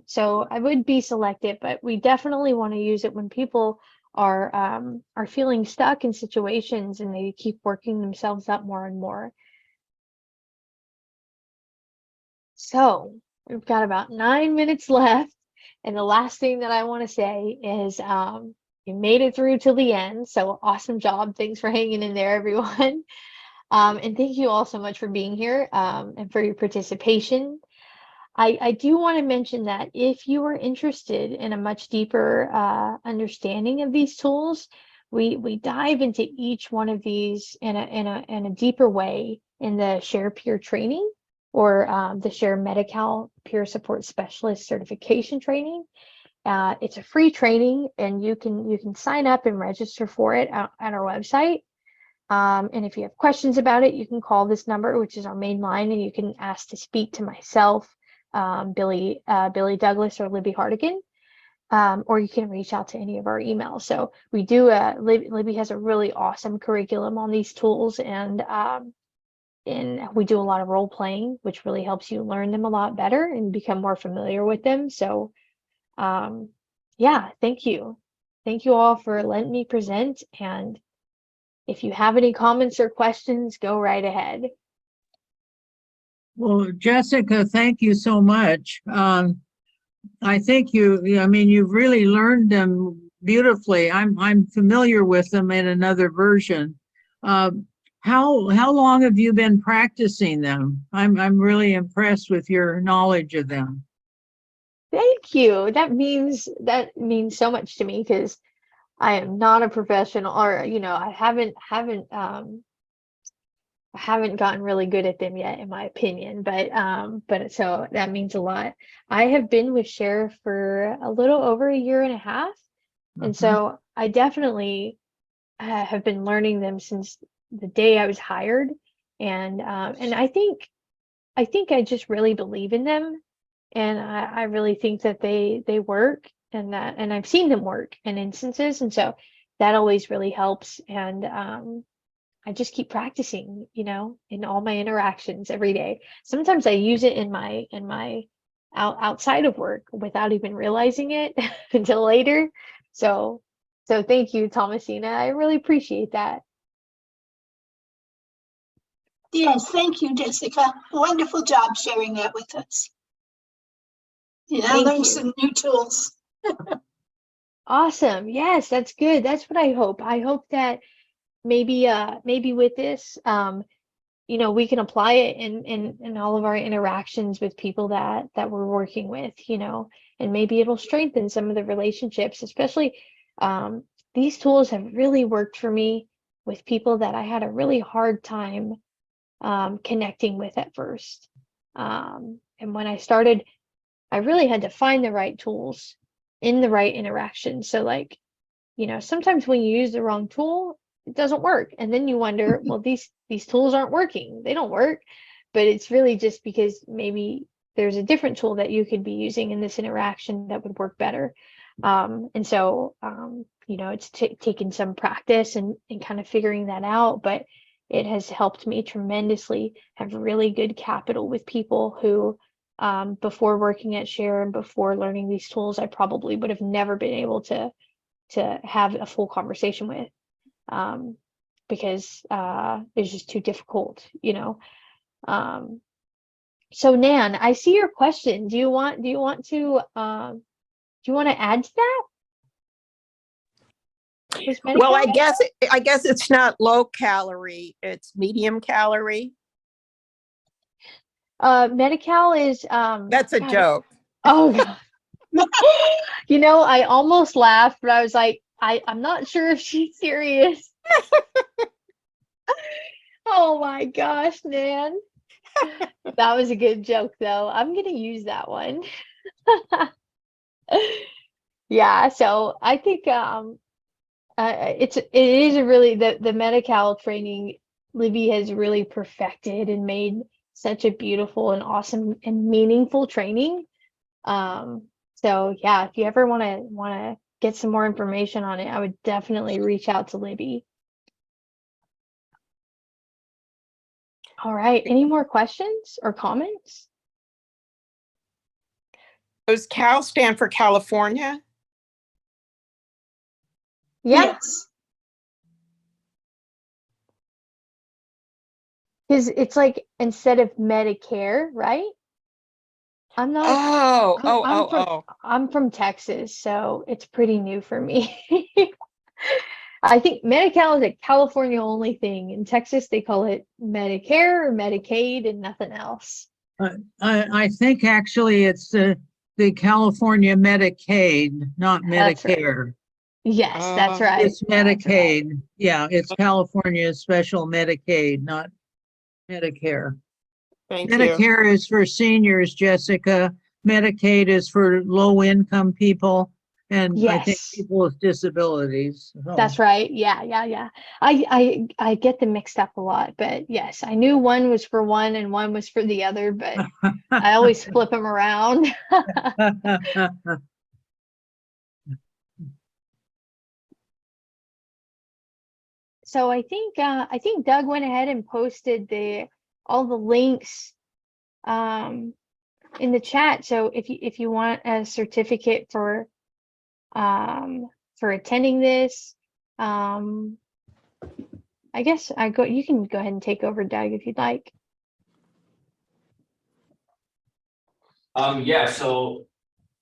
So I would be selective, but we definitely want to use it when people are feeling stuck in situations and they keep working themselves up more and more. So we've got about 9 minutes left. And the last thing that I want to say is you made it through till the end. So awesome job. Thanks for hanging in there, everyone. And thank you all so much for being here and for your participation. I do want to mention that if you are interested in a much deeper understanding of these tools, we dive into each one of these in a deeper way in the Share Peer training, or the Share Medi-Cal Peer Support Specialist certification training. It's a free training, and you can sign up and register for it at our website. And if you have questions about it, you can call this number, which is our main line, and you can ask to speak to myself, Billy Douglas, or Libby Hardigan, or you can reach out to any of our emails. So we do, Libby has a really awesome curriculum on these tools, and we do a lot of role playing, which really helps you learn them a lot better and become more familiar with them. So yeah, thank you all for letting me present, and if you have any comments or questions, go right ahead. Well, Jessica, thank you so much. I think I mean, you've really learned them beautifully. I'm familiar with them in another version. Uh, how long have you been practicing them? I'm really impressed with your knowledge of them. Thank you. That means so much to me because I am not a professional, or I haven't gotten really good at them yet, in my opinion. But so that means a lot. I have been with Share for a little over a year and a half, and so I definitely have been learning them since the day I was hired, and I think I just really believe in them, and I really think that they work, and I've seen them work in instances, and so that always really helps. And I just keep practicing, in all my interactions every day. Sometimes I use it in my outside of work without even realizing it until later. So thank you, Thomasina. I really appreciate that. Yes, thank you, Jessica. Wonderful job sharing that with us. Yeah, I Thank learned you. some new tools. Awesome. Yes, that's good. That's what I hope. I hope that maybe with this, we can apply it in all of our interactions with people that we're working with, and maybe it'll strengthen some of the relationships, especially these tools have really worked for me with people that I had a really hard time connecting with at first. And when I started, I really had to find the right tools in the right interaction. So like, sometimes when you use the wrong tool, it doesn't work. And then you wonder, well, these tools aren't working. They don't work. But it's really just because maybe there's a different tool that you could be using in this interaction that would work better. And so, it's taken some practice and kind of figuring that out, but it has helped me tremendously have really good capital with people who, before working at Share and before learning these tools, I probably would have never been able to have a full conversation with, because it's just too difficult. So Nan, I see your question. Do you want to add to that? Well, I guess it's not low calorie, it's medium calorie. Medi-Cal is That's a joke. Oh God. I almost laughed, but I was like, I'm not sure if she's serious. Oh my gosh, Nan. That was a good joke though. I'm gonna use that one. Yeah, so I think it is a really the Medi-Cal training Libby has really perfected and made such a beautiful and awesome and meaningful training. So yeah, if you ever want to get some more information on it, I would definitely reach out to Libby. All right, any more questions or comments? Does Cal stand for California? Yeah, Yes. because it's like instead of Medicare, right? I'm not. I'm from Texas, so it's pretty new for me. I think Medi-Cal is a California only thing. In Texas, they call it Medicare or Medicaid and nothing else. I think actually it's the California Medicaid, not That's right. Medicare. Yes, that's right. It's Medicaid. Right. Yeah, it's California's special Medicaid, not Medicare. Medicare is for seniors, Jessica. Medicaid is for low-income people and I think people with disabilities. So. That's right. Yeah. I get them mixed up a lot, but yes, I knew one was for one and one was for the other, but I always flip them around. So I think Doug went ahead and posted all the links in the chat. So if you want a certificate for attending this, I guess you can go ahead and take over, Doug, if you'd like. Yeah, so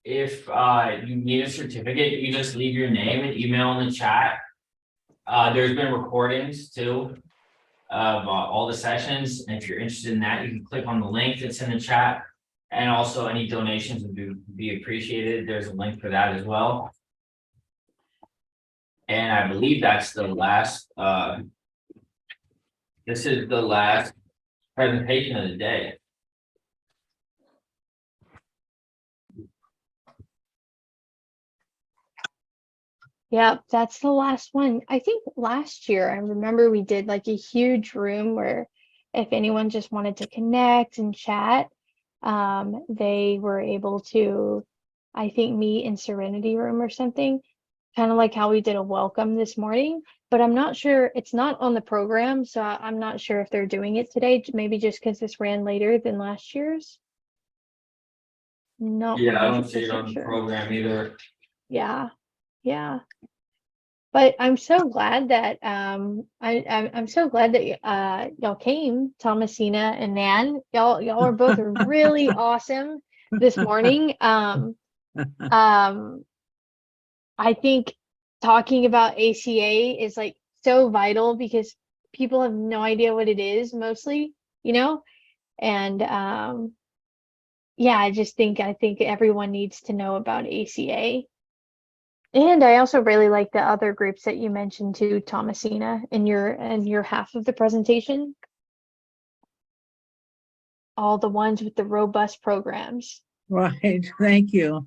if you need a certificate, you just leave your name and email in the chat. There's been recordings too of all the sessions, and if you're interested in that, you can click on the link that's in the chat. And also any donations would be appreciated. There's a link for that as well. And I believe that's the last, this is the last presentation of the day. Yeah, that's the last one. I think last year, I remember we did like a huge room where if anyone just wanted to connect and chat, they were able to, I think, meet in Serenity Room or something, kind of like how we did a welcome this morning. But I'm not sure, it's not on the program, so I'm not sure if they're doing it today, maybe just because this ran later than last year's. Not Yeah, I don't see it 100% on the sure. program either. Yeah, yeah. But I'm so glad that I'm so glad that y'all came, Thomasina and Nan. Y'all are both really awesome this morning. I think talking about ACA is like so vital because people have no idea what it is mostly, and yeah, I think everyone needs to know about ACA. And I also really like the other groups that you mentioned too, Thomasina, in your half of the presentation. All the ones with the robust programs. Right, thank you.